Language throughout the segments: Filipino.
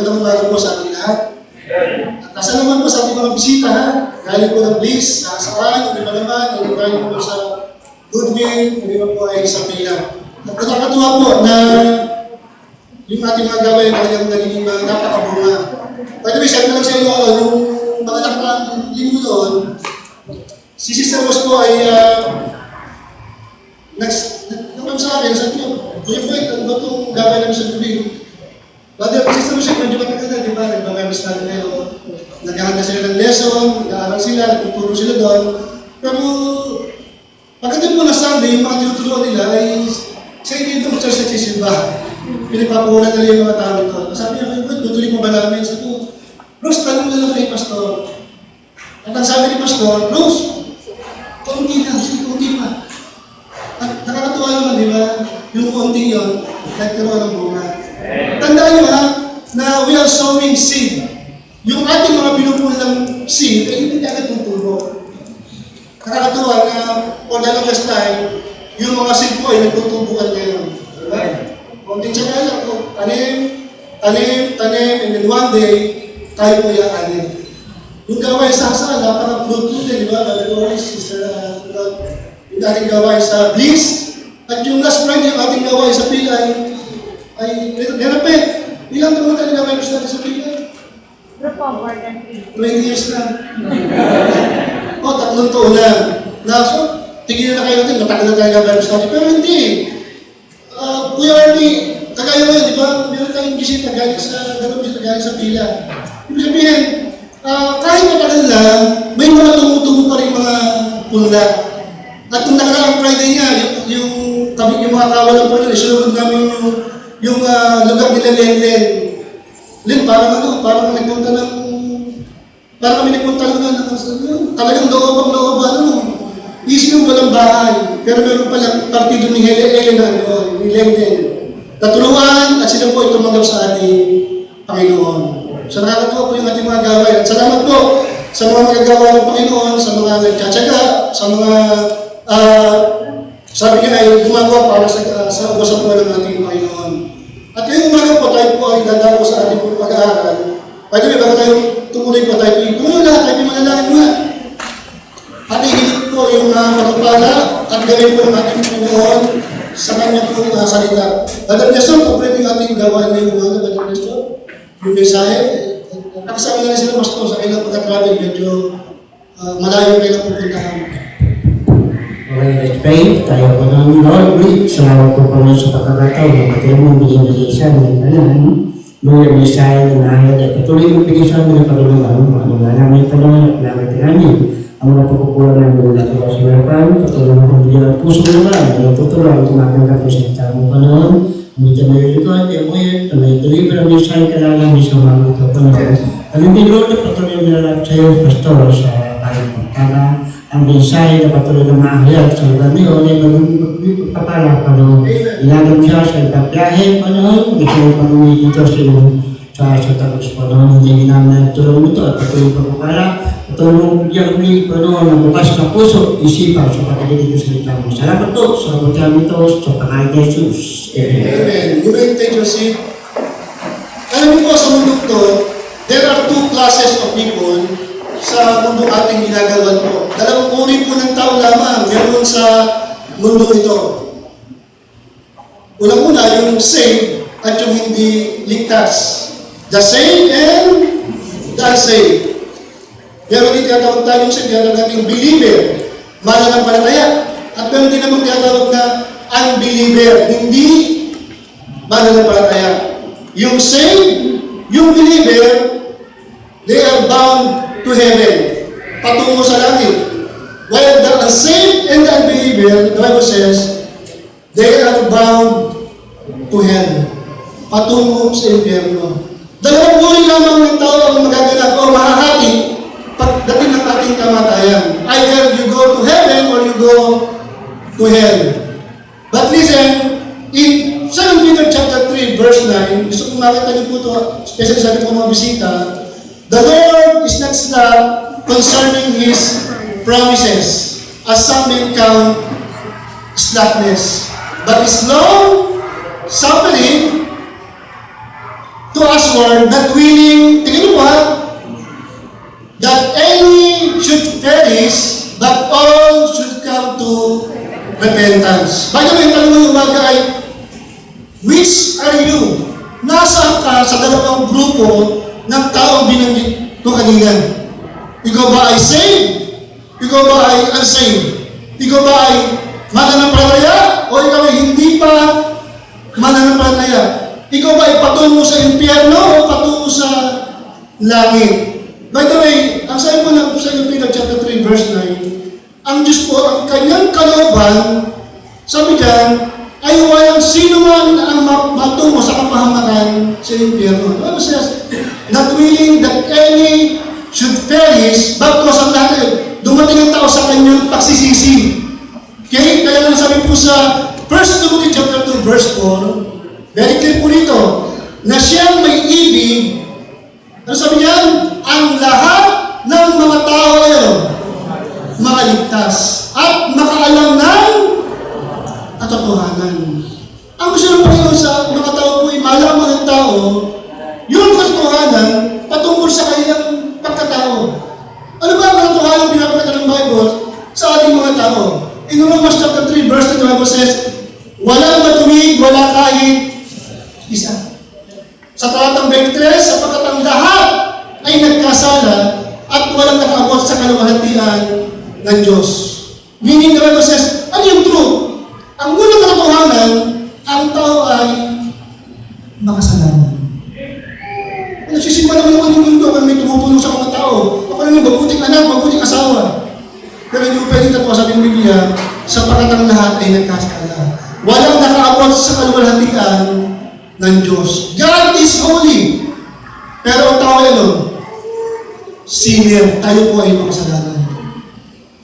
magandang umaga po sa ating lahat. At nasa naman po sa ating mga bisita, ha? Galing po ng Bliss, sa Saan, yung iba naman, yung galing po sa Goodwill, yung iba po ay sa Pila. At nakakatuwa po na yung ating mga gawin talagang nagiging napakabunga. By the way, sabi ko lang sa inyo, yung mga nakakang linggo doon, si Sister Rose po ay nagkakam sa akin, sabi niya, Kuya Boyd, ano ba itong gawin namin sa gabi? Brother, Sister Rose, medyo matagal na, di ba? Nagmamembers natin ngayon. Nag-aaral sila ng lesson, nag-aaral sila, nagtuturo sila doon. Pero, pagdating po na Sunday, yung mga tinuturuan nila ay sa hindi itong church na sisimba. Pinapapunan nila yung mga tao ito. Sabi niya, Kuya Boyd, tutuloy mo ba namin? Sabi ko, Rose, tanong na lang kay Pastor. At ang sabi ni Pastor, Rose, konti lang, sige, konti pa. At nakakatuwa naman, di ba? Yung konti yun, nagkaroon ng bunga. Tandaan nyo ha, na we are sowing seed. Yung ating mga pinupulang seed, ay hindi agad tutubo. Nakakatuwa na for the longest time, yung mga seed po ay nagtutubuan ngayon. Diba? Konting tsaka lang po, tanim, and then one day, tayo po yung anin. Yung gaway sa sala, parang fruit po din, di ba? Yung ating gaway sa Bliss, at yung last Friday, yung ating gaway sa Pila ay nerapit. Ilang taon na tayo gaway natin sa Pila? More than 20 years na. O, 3 taon na. So, tigil na kayo natin, matagal na tayo gaway natin. Pero hindi. Kuya Arnie, kagaya mo yun, di ba? Meron tayong bisita galing sa Pila. Ibig sabihin, kahit matagal lang, may mga tumutubo pa rin mga punla. At kung nakaraang Friday nga, yung mga kawalan pa rin, isunod namin yung lugar nila Len. Len, parang nagpunta ng, parang kami nagpunta ng talagang loob-loob, isip yung walang bahay. Pero meron palang partido ni Helena, ni Len. Natulungan at sila po ay tumanggap sa ating Panginoon. So nakakatuwa po yung ating mga gaway. At salamat po sa mga magagawa ng Panginoon, sa mga nagtsatsaga, sa mga sabi niya ay gumagawa para sa uwasan po ng ating Panginoon. At ngayong umaga po tayo po ay dadalo sa ating pag-aaral. By the way, bago tayo tumuloy po tayo, kung lahat tayo manalangin nga. At ihigit po yung matupala at gawin po ng ating Panginoon sa kanyang pong salita. Brother Nestor, kapre yung ating gawa ngayong umaga, Brother Nestor. Yung mensahe, nakasama na rin sila Pastor sa kailang pagkatravel, medyo malayo kailang pupuntahan. Okay, let's pray. Tayo po ng Lord. Salamat po kami sa pagkakataon na patuloy mong binibigay sa amin. Lord, may sayo na nahayad at patuloy mong bigay sa amin ang pagulungan. Ano nga namin tanong at namin namin ang mga pagkukulang ng mula sa Sinapan. Patuloy mong bigyan ang puso naman. Ang tutulong ang tumatanggap sa tamang panahon. Umita na yung likod, yung ngayon, may deliver ang mensahe ka lang namin sa mga kapanahon. Alam mo, Lord, patuloy mo na sa iyo, Pastor, sa pagkakataon. Ang mensahe na patuloy na mahayag sa lugar niyo ay magpapala pa noon. Ilagang siya sa itabiyahe pa noon, ikaw panuwi dito sa tapos pa noon. Hindi namin tulong ito at patuloy pagpapala. Patuloy yung pa noon ang bukas na puso, isipan sa pagkakilig dito sa litang mo. Salamat po sa pagkakilig ito sa pangalan ni Jesus. Amen. You may take your seat. Alam niyo po sa mundo ito, there are two classes of people sa mundo ating ginagawa po. Dalawang uri po ng tao lamang meron sa mundo ito. Unang-una, yung saved at yung hindi ligtas. The saved and the unsaved. Meron din tinatawag tayong saved, meron nating believer, mananampalataya. At meron din namang tinatawag na unbeliever, hindi mananampalataya. Yung saved, yung believer, they are bound to heaven, patungo sa langit. While the unsaved and the unbeliever, the Bible says, they are bound to hell, patungo sa impyerno. Dalawang uri lamang ng tao ang magaganap o mahahati pagdating ng ating kamatayan. Either you go to heaven or you go to hell. But listen, in 2 Peter chapter 3, verse 9, gusto kong makita niyo po ito, especially sa ating mga bisita, the Lord is not slack concerning His promises, as some men count slackness, but is long suffering to usward not willing, tingnan mo ha, that any should perish, but all should come to repentance. By the way, tanong mo yung umaga ay, which are you? Nasa ka sa dalawang grupo ng taong binanggit ko kanina. Ikaw ba ay saved? Ikaw ba ay unsaved? Ikaw ba ay mananampalataya? O ikaw ay hindi pa mananampalataya? Ikaw ba ay patungo sa impyerno o patungo sa langit? By the way, ang sabi po ng 2 Peter chapter 3 verse 9, ang Diyos po, ang kanyang kalooban, sabi dyan, ay walang sino man ang matungo sa kapahamakan sa impyerno. Ano says, not willing that any should perish, bagkos ang lahat dumating ang tao sa kanyang pagsisisi. Okay? Kaya nga sabi po sa 1 Timothy chapter 2 verse 4, very clear po dito, na siyang may ibig, ano sabi niyan? Ang lahat ng mga tao ay makaligtas at makaalam ng katotohanan. Ang gusto ng Panginoon sa mga tao po ay malaman ng tao yung katotohanan patungkol sa kanilang pagkatao. Ano ba ang katotohanan pinapakita ng Bible sa ating mga tao? In Romans chapter 3 verse 10, the Bible says, walang matuwid, wala kahit isa. Sa talatang 23, sapagkat ang lahat ay nagkasala at walang nakaabot sa kaluwalhatian ng Diyos. Meaning the Bible says, ano yung truth? Ang unang katotohanan, ang tao ay makasalanan. Nagsisimba naman yung mundo kung may tumupulong sa mga tao. Ako naman, mabuting anak, mabuting asawa. Pero hindi mo pwedeng tatwa sa Biblia, sapagkat ang lahat ay nagkasala. Walang nakaabot sa kaluwalhatian ng Diyos. God is holy. Pero ang tao ay sinner. Tayo po ay makasalanan.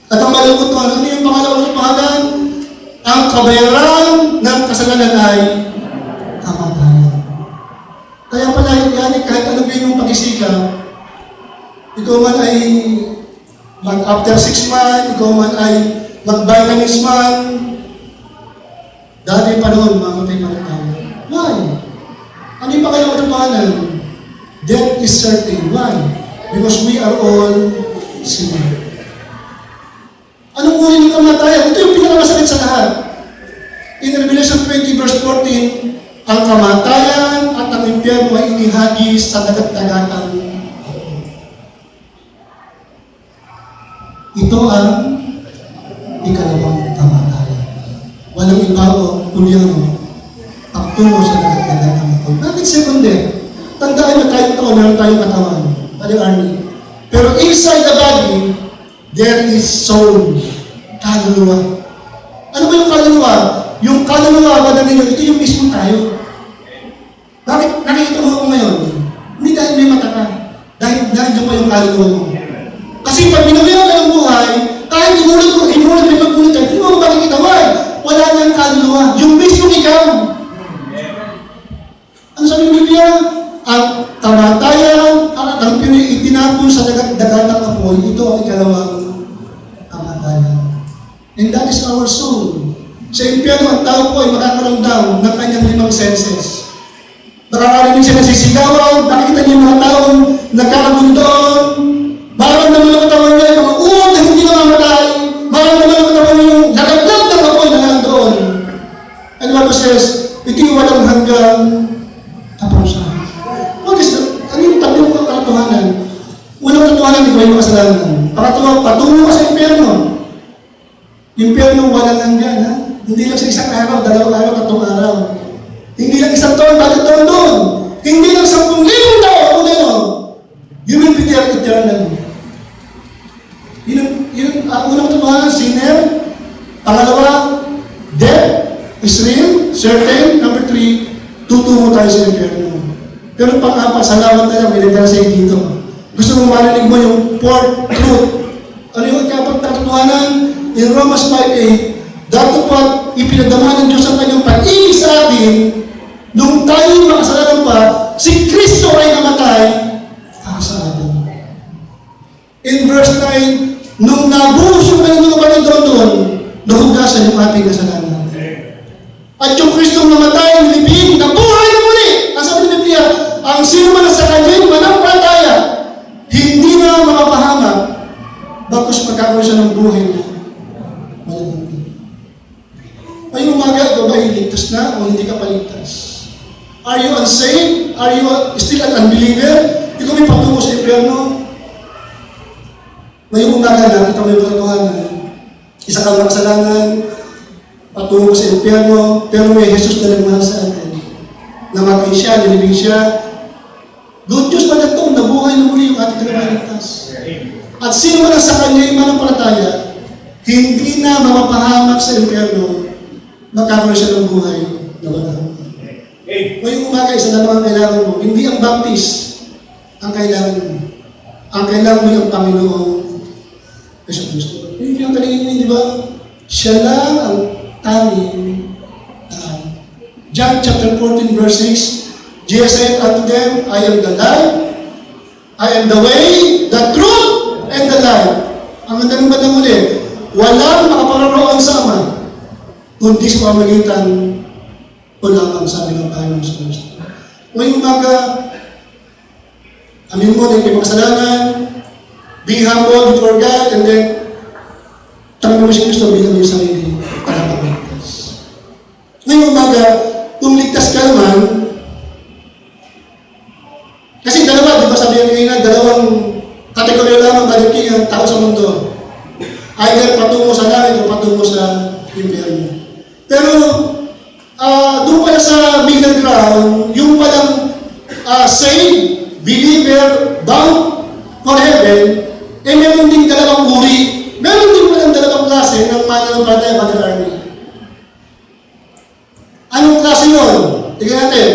At ang malungkot pa, ano yung pangalawang pangalan? Ang kabayaran ng kasalanan ay kamatayan. Kaya pala, yani, kahit ano ba yung pag-isika, ikaw man ay after 6 months, ikaw man ay mag-vitamins man, dati pa noon, mamatay pa rin tayo. Why? Ano yung pangalawang katotohanan? Death is certain. Why? Because we are all sinners. Anong uri ng kamatayan? Ito yung pinakamasakit sa lahat. In Revelation 20 verse 14, ang kamatayan at ang impyerno ay inihagis sa dagat-dagatang. Ito ang ikalawang kamatayan. Walang iba kundi pagtungo sa dagat-dagatang ito. Bakit secondary? Tandaan na tayong tao, meron tayong katawan. Pwede Arnie. Pero inside the body, there is soul, kaluluwa. Ano ba yung kaluluwa? Yung kaluluwa, madali nyo, ito yung mismo tayo. Bakit nakikita mo ako ngayon? Hindi dahil may mata ka. Dahil dyan pa yung kaluluwa mo. Kasi pag binabayan ka ng buhay, kahit inulit mo yung magbulit ka, hindi mo makikita, wala nang kaluluwa. Yung mismo ikaw. Ano sabi ng Biblia? Ang kamatayan, ang itinapon sa dagat-dagatang apoy, ito ang ikalawang kamatayan. And that is our soul. Sa impyerno, ang tao po ay makakaramdam ng kanyang 5 senses. Nakakarinig siya nasisigawan, nakikita niya yung mga taong nagkakagulo doon. Maramdaman ang katawan niya, mga uwag na hindi namamatay. Maramdaman ang katawan niya yung lagaglag ng apoy na nandoon. And the Bible says, ito yung walang hanggang kaparusahan. What is that? Ano yung tatlong katotohanan? Unang katotohanan, hindi ko yung kasalanan. Pangatlo, patungo ka sa impyerno. Impyerno walang hanggan, ha? Hindi lang sa isang araw, 2 araw, 3 araw. Hindi lang isang taon, bakit taon doon? Hindi lang 10,000 taon, kung ano. You will be there eternally. Yun ang unang katotohanan, sinner. Pangalawa, death is real, certain. Number 3, tutungo tayo sa impyerno. Pero pang-apat, salamat na lang, may nagdala sa'yo dito. Gusto mo marinig mo yung fourth truth. Ano yung ikapat na katotohanan? In Romans 5:8, dapat ipinagdama ng Diyos ang kanyang pag-ibig sa atin, nung tayo makasalanan pa, si Kristo ay namatay para sa atin. In verse 9, nung nabuhos yung kanyang kapatid doon, nahugasan yung ating kasalanan. At yung Kristo namatay, libing, nabuhay na muli. Ang sabi ng Biblia, ang sino man sa kanya Are you unsaved? Are you still an unbeliever? Ikaw may patungo sa impyerno. Ngayong umaga nakita mo yung katotohanan. Isa kang makasalanan, patungo sa impyerno, pero may Jesus na nagmahal sa atin. Namatay siya, nilibing siya. Good Diyos pa na ito, nabuhay na muli yung ating kinabaligtas. At sino man ang sa kanya yung manampalataya, hindi na mamapahamak sa impyerno, magkakaroon siya ng buhay na walang. Ngayong umaga, isa lang ang kailangan mo. Hindi ang baptis ang kailangan mo. Ang kailangan mo yung Panginoong Yesu Cristo. Hindi ang kanina, di ba? Siya lang ang tanging John chapter 14 verse 6, Jesus said unto them, I am the light, I am the way, the truth, and the life. Ang ganda ng bandang ulit, walang makaparoroon sa Ama, kundi sa pamagitan o lamang sabi ng Panginoon sa Kristo. Ngayong umaga, amin mo na yung makasalanan, be humble before God, and then tanggapin mo si Kristo bilang yung sarili para pagligtas. Ngayong umaga, kung ligtas ka naman, kasi dalawa, di ba sabi niya kanina, dalawang kategorya lang ang balikin ang tao sa mundo. Either patungo sa langit o patungo sa impyerno. Pero, doon pala sa middle ground, yung palang saved, believer, bound for heaven, eh meron din dalawang uri. Meron din palang dalawang klase ng mananampalataya Battle Army. Anong klase yun? Tingnan natin.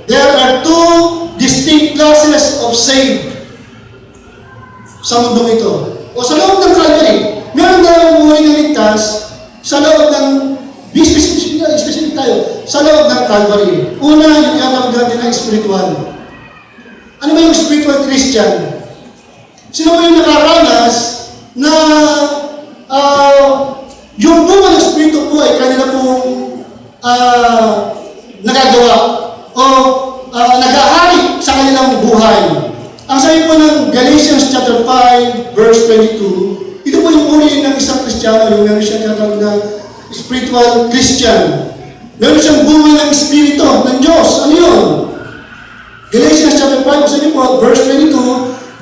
There are two distinct classes of saved sa mundong ito. O sa loob ng Calvary, meron dalawang buhay na ligtas sa loob ng, specific tayo, sa loob ng Calvary. Una, yung tinatawag natin na spiritual. Ano ba yung spiritual Christian? Sino ba yung nakaranas na yung bunga ng spirito po ay kanila pong nagagawa o nag-ahari sa kanilang buhay. Ang sabi po ng Galatians chapter 5 verse 22, ito po yung uri ng isang Kristiyano, yung meron siya tinatawag na spiritual Christian. Meron siyang buhay ng Espiritu ng Diyos. Ano yun? Galatians chapter 5, sabi po, verse 22,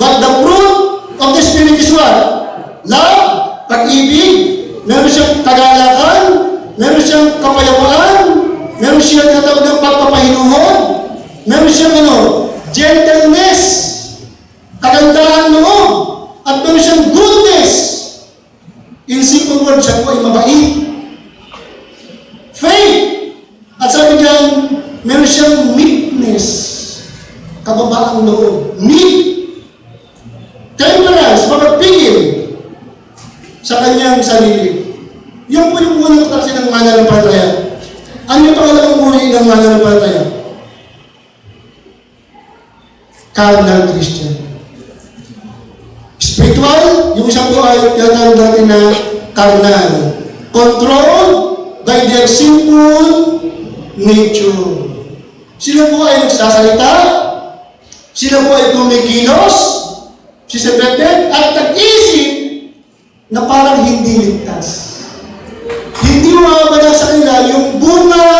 but the fruit of the Spirit is what? Love, pag-ibig, meron siyang kagalakan, meron siyang kapayapaan, meron siyang tinatawag ng pagpapahinuhod, meron siyang gentleness, kagandahan loob, at meron siyang goodness. In simple words, siya po ay mabait. Faith. At sabi diyan, meron siyang meekness, kababaang loob. Meek. Temperance, mapagpigil sa kanyang sarili. Yan po yung unang klase ng mananampalataya. Ano yung pangalawang uri ng mananampalataya? Carnal Christian. Spiritual, yung isa po ay tinatawag natin na carnal. Controlled by their sinful nature. Sila po ay nagsasalita, sila po ay kumikilos, sisipetid, at nag-isip na parang hindi ligtas. Hindi mawawala sa kanila yung bunga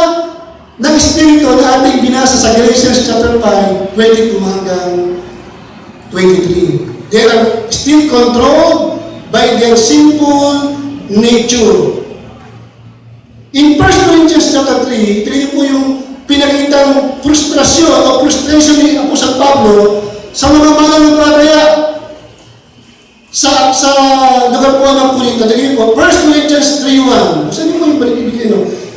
ng Espiritu na ating binasa sa Galatians chapter 5, 22 hanggang 23. They are still controlled by their sinful nature. In 1 Corinthians chapter 3, tingnan po yung pinakitang frustration ni Apostol Pablo sa mga mananampalataya sa lugar po ng Corinto. Tingnan po, 1 Corinthians 3:1. Saan niyo po yung balik-ibigay?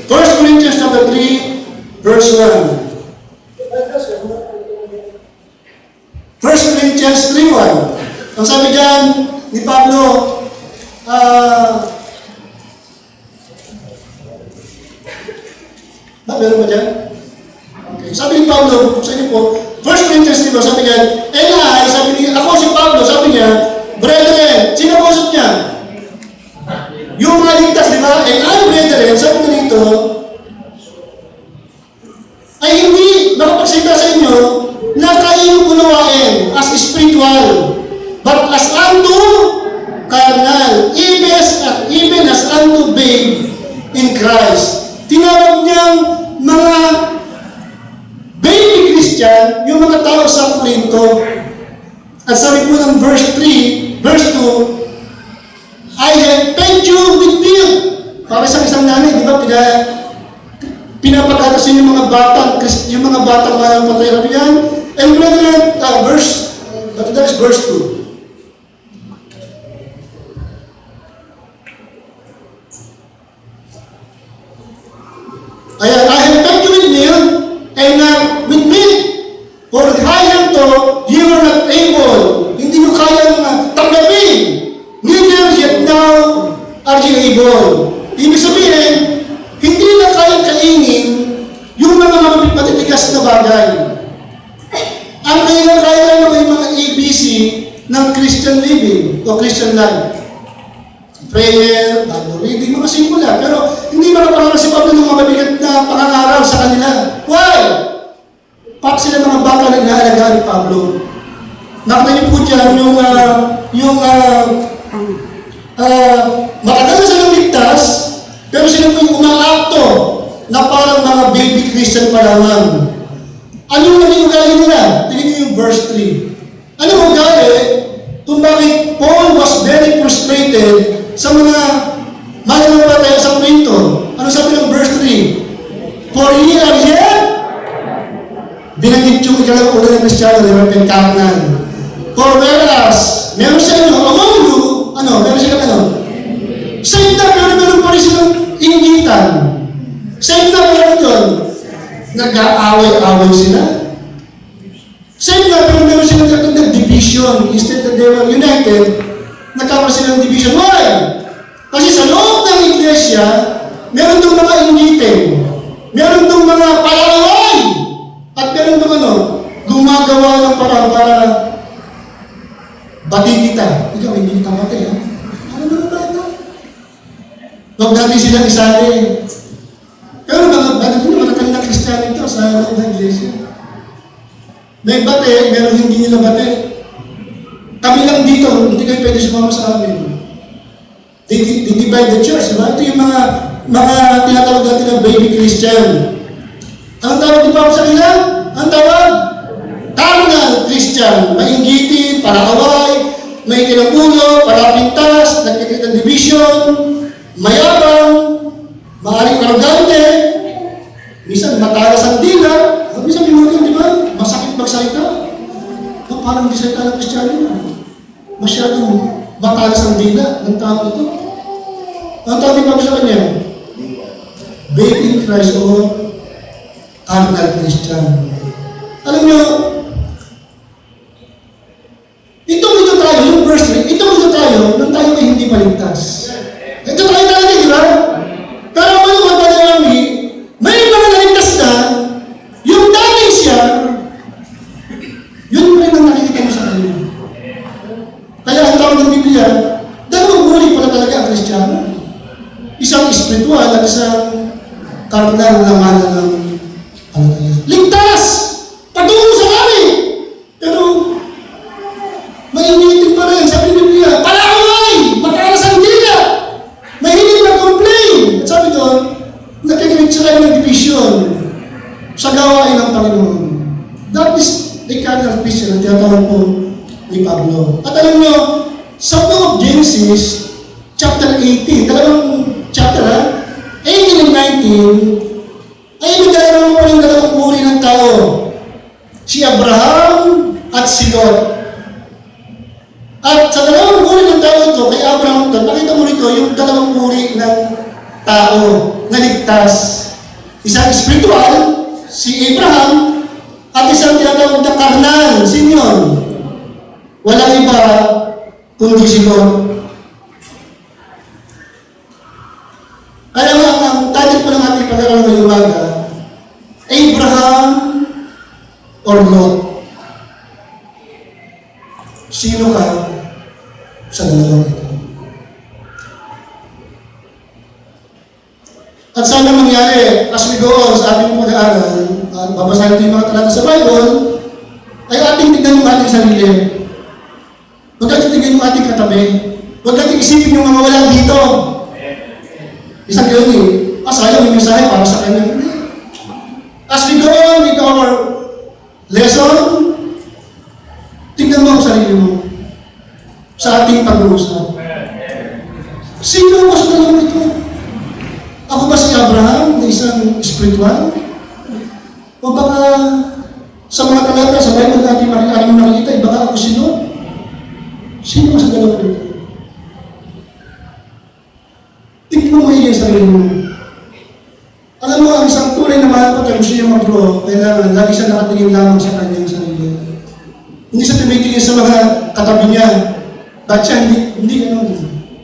1 Corinthians chapter 3, verse 1. 1 Corinthians 3:1. Ang sabi dyan ni Pablo, meron ba dyan? Okay. Sabi ni Pablo, sa inyo po, 1 Corinthians 3, sabi niya, sabi niya, ako si Pablo, sabi niya, brethren, sino kausap niya? Yung mga ligtas, di ba? And I, brethren, sabi ko dito, ay hindi makapagsalita sa inyo na kayo unawain as spiritual, but as unto carnal, even as unto babe in Christ. Tinawag niyang mga babe Christian, yung mga tao sa Corinto. At sabi po ng verse 3, verse 2, I have fed you with milk. Para sa isang nanay, di ba, pinapagkatasin yung mga batang patay na yan. And brethren, verse 2. Ayan, I have fed you with milk, and with milk, for higher to, you are not able. Hindi nyo kaya tanggapin. Neither yet now are you able. Ibig sabihin, hindi na kayang kainin yung mga matitigas na bagay. Ang kaya lang yung mga ABC ng Christian living o Christian life. Prayer, Bible reading, mga simple lang. Pero hindi makaparang si Pablo ng mga mabigat na pangangaral sa kanila. Why? Pak sila mga baka na inaalagaan ni Pablo. Nakita niyo po dyan matagal na silang ligtas, pero sila po yung umaakto na parang mga baby Christian pa lamang. Ano yung naging ugali nila? Tingnan niyo yung verse 3. Ano yung ugali? Kung bakit Paul was very frustrated sa mga mananampalataya sa Corinto. Ano sabi ng verse 3? For ye are yet, binanggit yung ikalawang ulo ng Kristiyano, they were pencarnal. For whereas, meron sa inyo, among you, meron silang saved na, pero meron pa rin silang inggitan. Saved na, meron yun. Nag-aaway-aaway sila. Saved na, pero meron silang division. Instead that they were united, nagkakaroon sila ng division. Why? Kasi sa loob ng iglesia, meron itong mga inggitin. Meron itong mga palaway. At meron itong gumagawa ng parang para bati kita. Ikaw, hindi kita bati, ha? Ano ba ito? Huwag natin silang isali. Pero matagal na Kristiyano ito sa loob ng iglesia. May bati, meron hindi nila bati. Kami lang dito, hindi kayo pwede sumama sa amin. They divide the church, diba? Ito yung mga tinatawag natin ng baby Christian. Ang tawag di ba sa kanila? Ang tawag? Carnal Christian. Mainggitin, paraaway, may kinapulo, parapintas, nagkikita ng division, mayabang, maaaring arrogante, minsan matalas ang dila, minsan binutin, di ba? Masakit magsalita. Parang di salita ng Kristiyano na. Masyadong matalas ang dila ng tao ito. Ang tawag din sa kanya, babe in Christ o carnal Christian. Alam niyo, ito tayo, yung verse 3, ito tayo, nang tayo ay hindi paligtas. Ito tayo talaga, di ba? Pero ano ba namin, may mga naligtas na, yung dating siya, yun pa rin ang nakikita mo sa kanila. Kaya ang tawag ng Biblia, dalawang uri pala talaga ang Kristiyano. Isang espiritual at isang karnal na mana ng ligtas! Patungo sa langit! Pero, mainitin pa rin. Sabi ng Biblia, palaaway! Matalas ang dila! Mahilig na complain! At sabi doon, nakikita sila ng division sa gawain ng Panginoon. That is the carnal Christian na tinatawag po ni Pablo. At alam nyo, sa book of Genesis, chapter 18, dalawang chapter 18 and 19, ay nagdalaman po yung dalawang uri ng tao. Si Abraham at si Lot. At sa dalawang uri ng tao ito, kay Abraham ito, nakita mo rito yung dalawang uri ng tao na ligtas. Isang spiritual, si Abraham, at isang tinatawag na karnal, sinyon. Walang iba kundi si Lot. Kaya nga, ang title po ng ating pag-aaral ngayong umaga, Abraham or Lot. Sino ka sa dalawang ito? At sana mangyari, as we go on sa ating pag-aaral, at babasahin natin yung mga talata sa Bible, ay ating tignan yung ating sarili. Huwag natin tignan yung ating katabi. Huwag natin isipin yung mga wala dito. Isang gawin eh, sayang yung mensahe para sa kanya. As we go on with our sa ating pag-uusap. Sino ba sa dalawang ito? Ako ba si Abraham na isang spiritual? O baka sa mga talata, sa Bible natin makikita, baka ako sino? Sino ba sa dalawang ito? Tingnan mo maigi ang sarili mo. Alam mo, ang isang tunay na mahal ko, gusto niya mag-grow, kailangan lagi siya nakatingin lamang sa kanyang sarili. Hindi siya tumitingin sa mga katabi niya. Ba't siya hindi ano?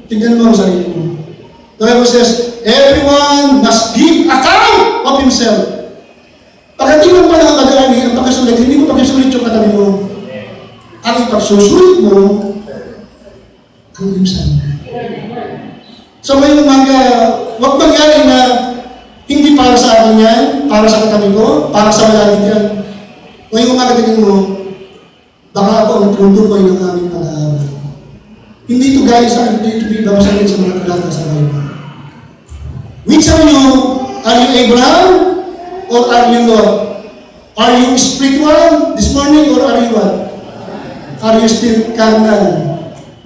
Tingnan mo ang sarili mo. The Bible says, everyone must give account of himself. Pagdating pa ng pag-aani, ang pagkasulit, hindi mo pagkasulit yung katabi mo. Ang ipagsusulit mo, ang iyong sarili. So may umaga, huwag mangyari na hindi para sa akin yan, para sa katabi ko, para sa malapit yan. Ngayong umaga tingin mo, baka ako ang tutukoy ng aming pag-aaral. Hindi ito guys, hindi ito babasahin sa mga talata sa Bible. Which of you, are you Abraham or are you Lot? Are you spiritual this morning or are you what? Are you still carnal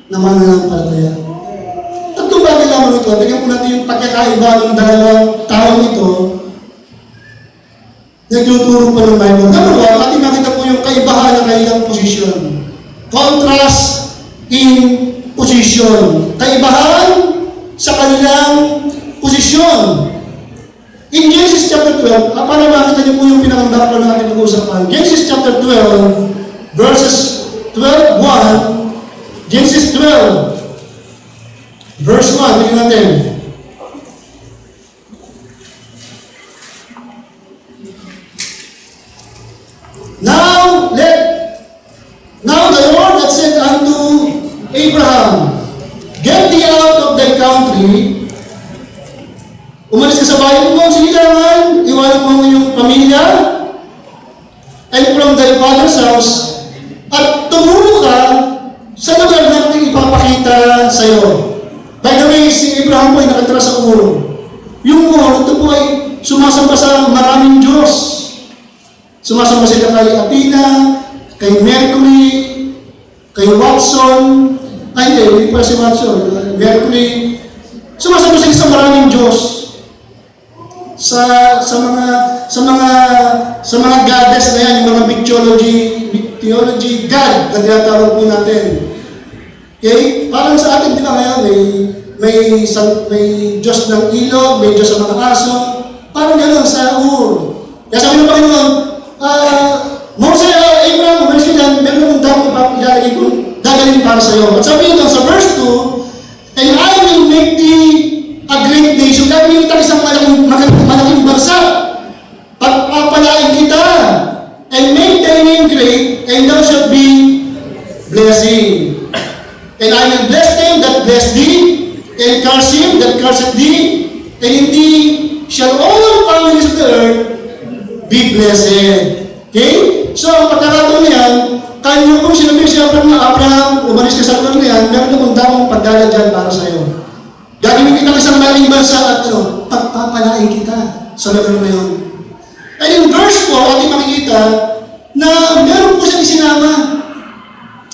na mananampalataya? Tatlong bagay lamang ito. Tingnan po natin yung pagkakaiba ng dalawang taong ito. Nagtuturo pa ng Bible. Number one, ating makita po yung kaibahan ng kanilang posisyon. Contrast in position. Kaibahan sa kanilang posisyon. In Genesis chapter 12, para makita niyo po yung pinakambaklo na ating pag-uusapan. Genesis chapter 12, verses 12:1. Genesis 12, verse 1, tingnan natin. Now the Lord had said unto Abraham, get thee out of thy country, umalis ka sa bayan mo, sinilangan, iwanan mo ang iyong pamilya, and from thy father's house, at tumulong ka sa lugar na aking ipapakita sa iyo. By the way, si Abraham po ay nakatira sa Ur. Yung Ur, ito po ay sumasamba sa maraming Diyos. Sumasamba sila kay Athena, kay Mercury, kay Watson, hindi pa si Watson, Mercury. Sumasamba sila sa maraming Diyos. Sa mga goddess na yan, yung mga mythology god na tinatawag po natin. Okay? Parang sa atin, di ba ngayon, may Diyos ng ilog, may Diyos ng mga aso. Parang gano'n sa Ur. Kaya sabi ng Panginoon, Moses, Abraham, umalis ka dyan, meron akong dapat ilalagay kong gagaling para sa iyo. At sabi nito sa verse 2, and I will make thee a great nation. Gagawin kita isang malaking bansa. Pagpapalain kita. And make thy name great, and thou shalt be blessing. And I will bless them that bless thee, and curse him that curseth thee, and in thee shall all families of the earth be blessed. Okay? So, ang pagkakataon na yan, kanya kung sinabi si Abraham, umalis ka sa lugar na yan, meron namang damang pagdala dyan para sa iyo. Gagawin kita isang maling bansa at pagpapalain kita sa lugar na yun. And in verse 4, ating makikita na meron po siyang isinama.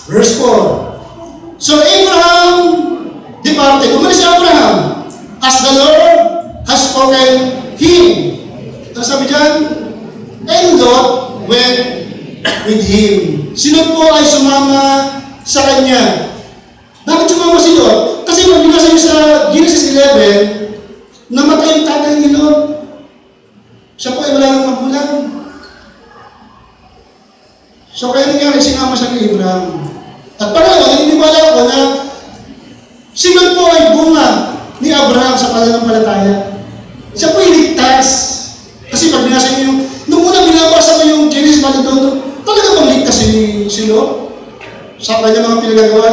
Verse 4. So Abraham departed. Umalis si Abraham as the Lord has spoken him. Ano sabi dyan? And Lot went with him. Sino po ay sumama sa kanya? Bakit sumama si Lot? Kasi magbigay sa'yo sa Genesis 11, namatay yung tatay ni Lot. Siya po ay wala nang magulang. So kaya nangyari, sinama siya kay Abraham. At pangalawa, naniniwala ko na si Lot po ay bunga ni Abraham sa pananampalataya. Siya po ay ligtas. Kasi pag binasa niyo yung, nung una binabasa ko yung Genesis 1:2, talaga bang ligtas si Lot? Sa kanya mga pinagagawa.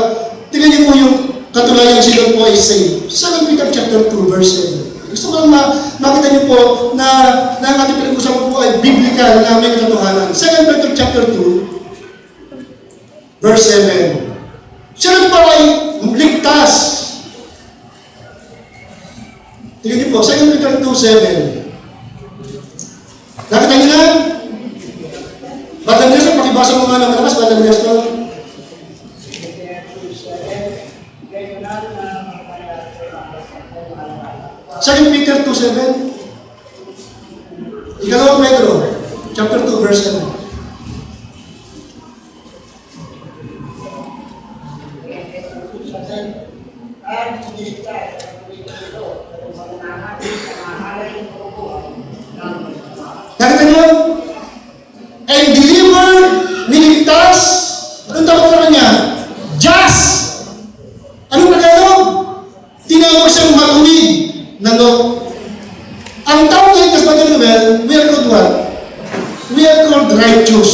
Tingnan niyo po yung katulayan si Lot po ay saved. 2 Peter chapter 2, verse 7. Gusto ko lang makita niyo po na ang ating pinag-usapan po ay biblical na may katotohanan. 2 Peter chapter 2, verse 7. Siya lang po ay ligtas. Tingnan niyo po, 2 Peter 2:7. Nakita niyo na? Badang Nestor, pakibasa mo nga ng malakas, Badang Nestor. 2 Peter 2:7. Ikalawang Pedro, chapter 2, verse 7. Nakita niyo? And deliver, niligtas, anong tawag sa kanya? Just! Anong Tagalog? Tinawag siyang matuwid na Lot. Ang tawag ng ligtas na Noel, we are called what? We are called righteous.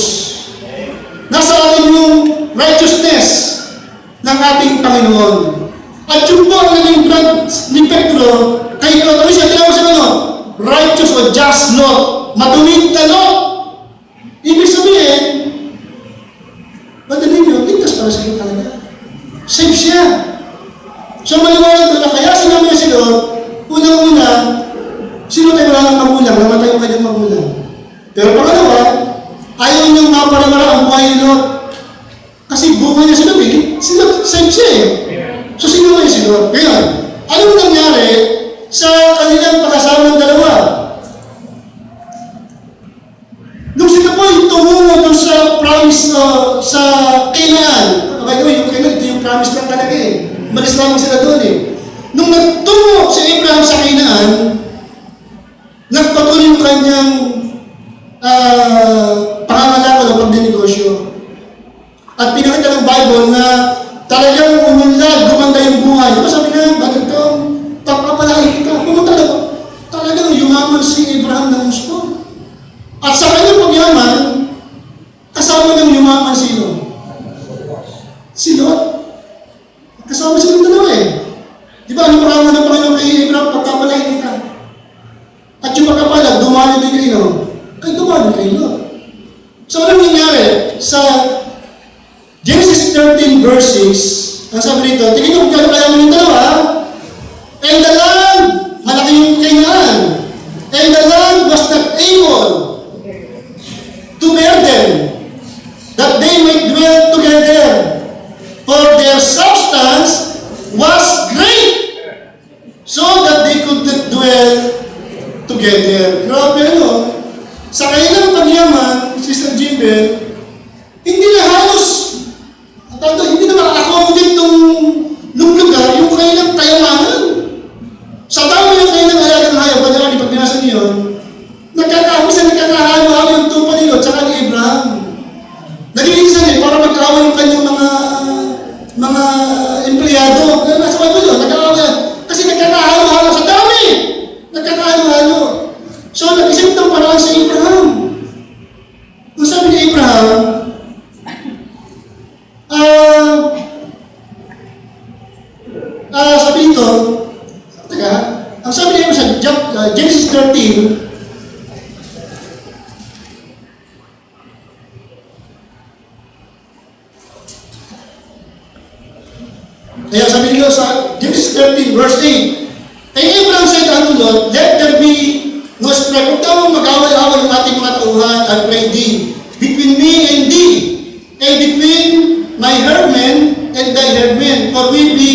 Nasa atin yung righteousness ng ating Panginoon. At yung po ang naging brand ni Pedro, kay Lot, ano siya? Tinawag siya ano? Righteous o just Lot. Matuwid na Lot. Ibig sabihin, madali nyo, ligtas para sa iyo talaga. Save siya. So maliwanag doon na kaya sinama niya si Lot, unang-una, sino tayo wala ng magulang, namatay yung kanyang magulang. Pero pangalawa, ayaw niyang maparamara ang buhay ni Lot. Kasi bunga niya si Lot, si Lot, save siya eh. So sinama niya si Lot. Ngayon, anong nangyari sa kanilang pagkasama ng dalawa? Nung sila po yung tumungo doon sa promise sa Canaan, by the way, yung Canaan, ito yung promise lang talaga eh. Malis lamang sila doon eh. Nung nagtungo si Abraham sa Canaan, nagpatuloy yung kanyang pangangalakal o pagdinegosyo. At pinakita ng Bible na talagang umunlad, gumanda yung buhay. Diba sabi na, bakit ito, pagpapalain kita, pumunta lang. Talagang yumaman si Abraham ng gusto. At sa kanyang pagyaman, kasama ng yumaman sino? Si Lot. Kasama silang dalawa eh. Di ba, ano paraman ng Panginoon kay Abraham, pagkapalain kita. At yung pagkapalag, dumalo din kayo, kay dumalo kay Lot. So, anong nangyari? Sa Genesis 13 verse 6, ang sabi rito, tingin nyo kung gano'n kaya mo yung dalawa, and the land, malaki yung Canaan, and the land was not able to bear them, that they might dwell together, for their substance was great, so that they could not dwell together. Grabe ano? Sa kanilang pagyaman, Sister Jimbel, hindi na halos, hindi na maka-accommodate nung lugar yung kanilang kayamanan. Sa dami yung kanilang alagang hayop, pag binasa niyo yun, nagkakahalo-halo yung tupa ni Lot tsaka ni Abraham. Nag-iinsan para mag-away yung kanyang mga empleyado. Nasa Bible yun, nagkakaway. Kasi nagkakahalo-halo sa dami. Nagkakahalo-halo. So, nag-isip ng paraan sa Abraham. Kung sabi ni Abraham, sabi nito, ang sabi niya sa Genesis 13, kaya sabi nila sa Genesis 13 verse 8, and Abraham said unto Lot, let there be no strife. Huwag daw mag-away-away ng ating mga tauhan, I pray thee, between me and thee, and between my herdmen and thy herdmen, for we be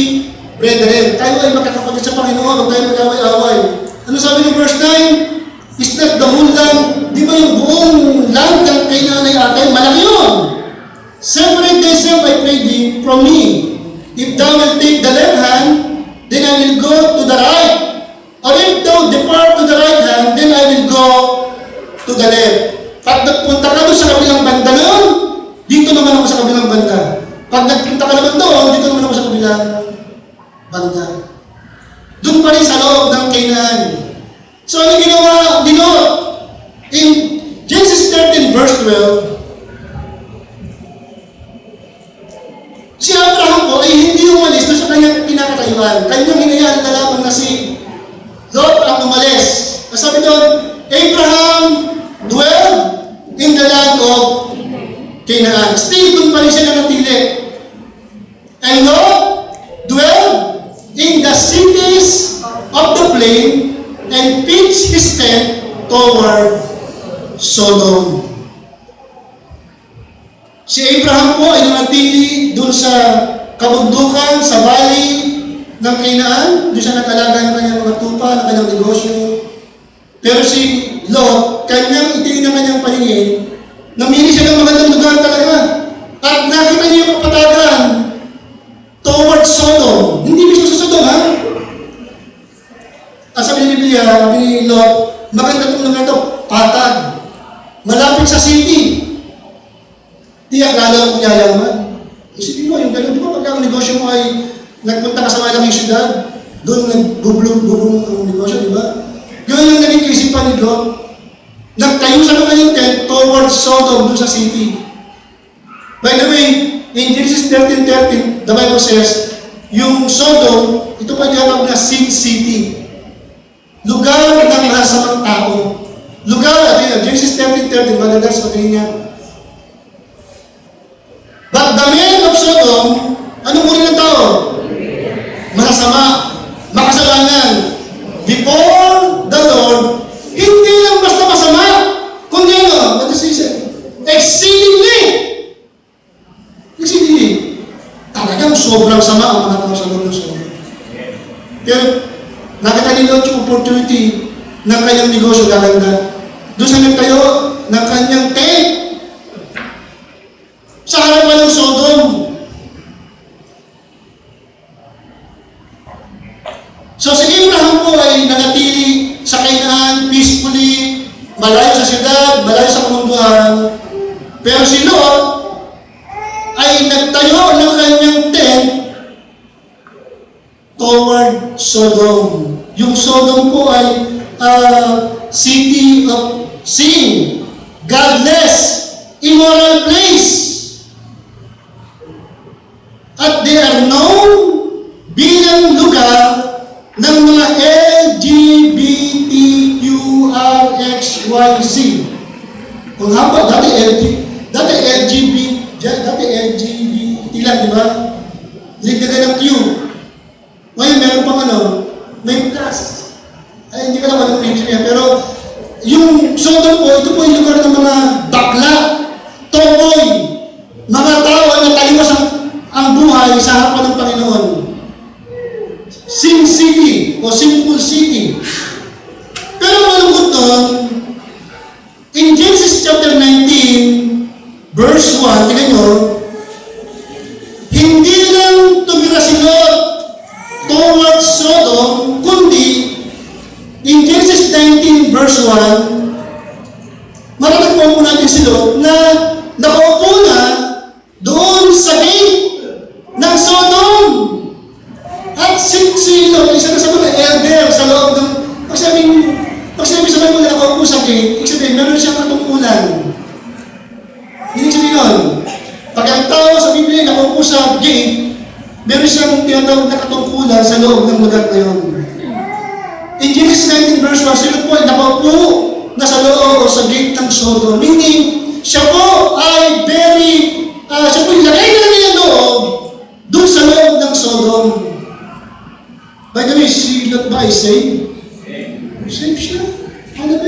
brethren. Tayo ay magkakapatid sa Panginoon, huwag tayo mag-away-away. Ano sabi ng verse 9? Is that the whole land? Di ba yung buong land ng Canaan ay atin? Malaki yun! Separate thyself, I pray thee, from me. If thou wilt take the left hand, then I will go to the right. Or if thou depart to the right hand, then I will go to the left. Pag nagpunta ka doon sa kabilang banda noon, dito naman ako sa kabilang banda. Pag nagpunta ka naman doon, dito naman ako sa kabilang banda. Doon pa rin sa loob ng Canaan. So ano ginawa ni Lot? In Genesis 13 verse 12, si Abraham po ay hindi umalis doon sa kanyang pinakatayuan. Kanyang hinayaan na lamang na si Lot ang umalis. Sabi doon, Abraham dwelled in the land of Canaan. Still, doon pa rin siya nanatili. And Lot dwelled in the cities of the plain and pitched his tent toward Sodom. Si Abraham po ay nanatili doon sa kabundukan, sa valley ng Kainaan, doon siya nag-alaga ng kanyang mga tupa, ng kanyang negosyo. Pero si Lot, kanyang itingin ng kanyang paningin, namili siya ng magandang lugar talaga. At nakita niya yung kapatagan towards Sodom. Hindi mismo sa Sodom, ha? Ang sabi ni Biblia, sabi ni Lot, maganda itong lugar ito, patag. Malapit sa city. Tiyak lalo kung yayaman. Isipin mo, yung gano'n, di ba pagka ang negosyo mo ay nagpunta ka sa malaking syudad, doon nagbubulong ang negosyo, di ba? Yun yung naging kaisipan ni Lot. Nagtayo sa kanyang tent towards Sodom, doon sa city. By the way, in Genesis 13:13, the Bible says, yung Sodom, ito pa tinatawag na sin city. Lugar ng masamang tao. Lugar, Genesis 13:13, maganda sa pagkain niya. But the men of Sodom, anong uri ng tao? Masasama, makasalanan. Before the Lord, hindi lang basta masama, kundi ano? What does he say? Exceedingly. Talagang sobrang sama ang mga tao sa Lord ng Sodom. Pero nakita ni Lot yung opportunity ng kanyang negosyo gaganda. Doon sa nagtayo ng kanyang tent sa harapan ng Sodom. So si Abraham po ay nanatili sa Kainaan peacefully, malayo sa siyudad, malayo sa kamunduhan. Pero si Lot ay nagtayo ng kanyang tent toward Sodom. Yung Sodom po ay city of sin, godless, immoral place. At they are known bilang lugar ng mga LGBTQRXYZ. Kung hapa, dati LGBT lang, di ba? Ligdagan ng Q. Ngayon, meron pang may plus. Ay, hindi ko alam anong picture niya. Pero, yung Sodom po, ito po yung lugar ng mga bakla, tomboy, mga tao na taliwas ang buhay sa harapan ng Panginoon. Sin City o Sinful City. Pero malungkot nun, in Genesis chapter 19, verse 1, tingnan nyo, hindi lang tumira si Lot towards Sodom, kundi in Genesis 19 verse 1, matatagpuan po natin si Lot na nakaupo na doon sa gate ng Sodom. At si Lot, isa na sa mga elder sa loob ng, pag sabi sa Bible na nakaupo sa gate, ibig sabihin, meron siyang katungkulan. Hindi sabihin nun, pag ang tao sa Biblia nakaupo sa gate, meron siyang tinatawag na katungkulan sa loob ng lugar na yun. In Genesis 19 verse 1, sila po ay nakaupo na sa loob o sa gate ng Sodom. Meaning, siya po ay siya po yung lagay na niya loob doon sa loob ng Sodom. By the way, si Lot ba ay saved? Saved siya. Ano ba?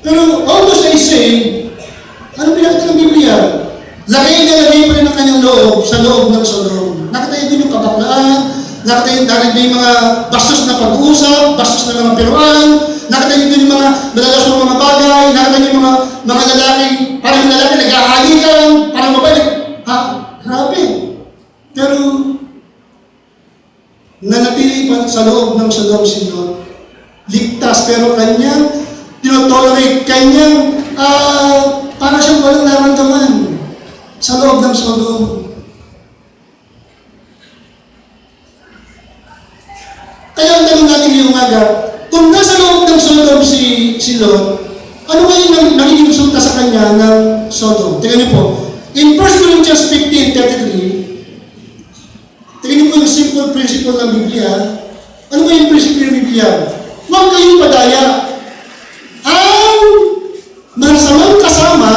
Pero although siya ay saved, ano pinakita ng Biblia? Lagay pa rin ang kanyang loob sa loob ng Sodom. Nakatayo din yung kabaklaan, nakatayo din yung mga bastos na pag-uusap, bastos na mga piruan, nakatayo din yung mga madalas ng mga bagay, nakatayo yung mga lalaki, parang lalaki nag-aalikan, parang babae, grabe. Pero, nanatili pa sa loob ng Sodom si Lot. Ligtas, pero kanyang tinotolerate, kanyang para siyang walang naramdaman sa loob ng Sodom. Kaya ang tanong natin ngayong umaga, kung nasa loob ng Sodom si Lot, ano ba yung nagiging resulta sa kanya ng Sodom? Tingnan niyo po. In 1 Corinthians 15:33, tingnan niyo po yung simple principle ng Biblia. Ano ba yung principle ng Biblia? Huwag kayong padaya. Ang masamang kasama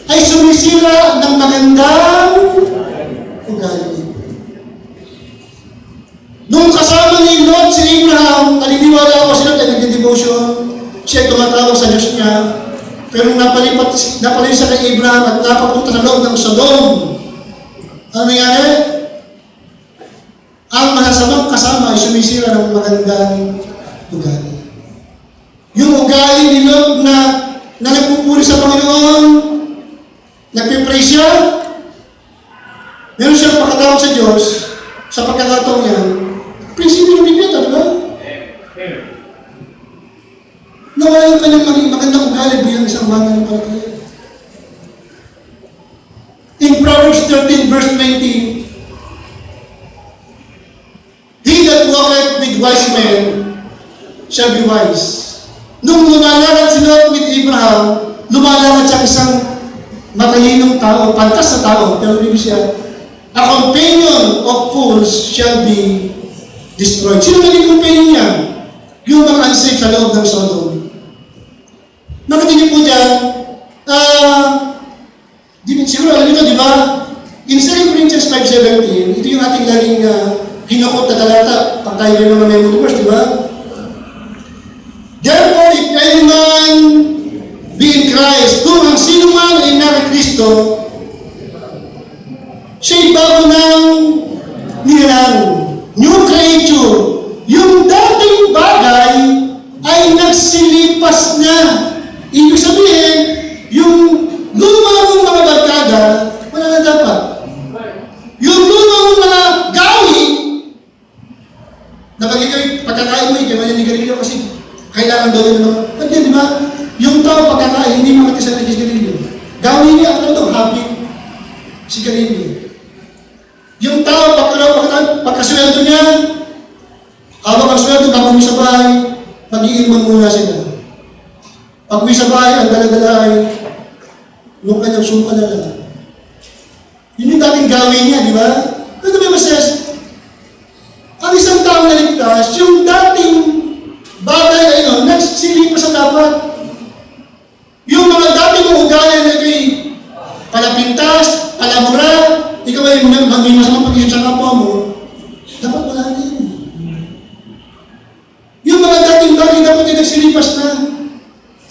ay sumisira ng magandang ugali. Nung kasama ni Lot si Abraham, naniniwala ako sila tayo nag-devotion, siya ay tumatawag sa Diyos niya. Pero napalipat siya kay Abraham at napapunta sa loob ng Sodom. Ano nangyari? ang masasamang kasama ay sumisira ng magandang ugali. Yung ugali ni Lot na nagpupuri sa Panginoon, nagpipraise siya, meron siyang pagkatawag sa Diyos, sa pagkakataong yan, prinsipyo ng Biblia, di ba? Nawala yung kanyang magandang ugali bilang isang mananampalataya. In Proverbs 13 verse 20, he that walketh with wise men shall be wise. Nung lumalakad si Lot with Abraham, lumalakad siya isang matalinong tao, pantas na tao, pero ibig siya, a companion of fools shall be destroyed. Sino naging companion niya? Yung mga unsafe sa loob ng Sodom. Nakatingin po dyan, siguro alam nyo, di ba? In 2 Corinthians 5:17, ito yung ating laging hinukot na talata, pag tayo may mga memory verse, di ba? Therefore, if any man be in Christ, kung ang sino man ay nasa Kristo, siya'y bago ng nilalang, new creature. Yung dating bagay ay nagsilipas na. Ibig sabihin, yung luma mong mga barkada, wala na dapat. Yung luma mong mga gawi, na pagkakain mo, ikaw yan ni Garillo kasi kailangan daw yun naman. Pagyan, di ba? Yung tao pagkakain, hindi makatisa na si Garillo. Gawi niya, ano daw, happy si Garillo. Yung tao, pagkasweldo niya, habang ang sweldo, bago mo sa bahay, mag-iiman muna sila. Pag uwi sa bahay, ang dala-dala ay yung kanyang sumpa na lang. Yun yung dating gawin niya, di ba? Ano ba says? Ang isang taong naligtas, yung dating bagay ay nagsilipas sa dapat. Yung mga dating ugali na kay palapintas, palamura, ikaw ay may masamang pag-isip sa kapwa mo, dapat wala na yun. Yung mga dating bagay dapat ay nagsilipas na.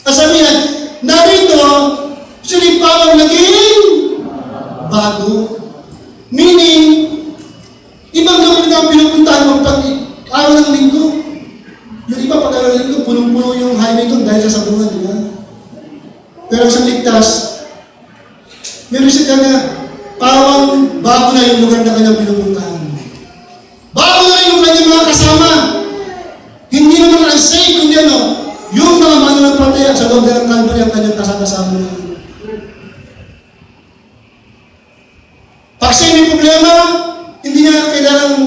Kasabihan, narito, silipawang naging bago. Meaning, ibang naman na pinupuntahan mo pag araw ng linggo. Yung iba pag araw ng linggo, punong-puno yung highway doon dahil sa sabungan, di ba? Pero sa ligtas, meron siya na parang bago na yung lugar na kanyang pinupuntahan. Bago na yung kanyang mga kasama. Hindi naman unsafe, kundi yung mga mananampalataya sa loob ng Calvary ang kanyang kasama na. Pag siya may problema, hindi niya kailangang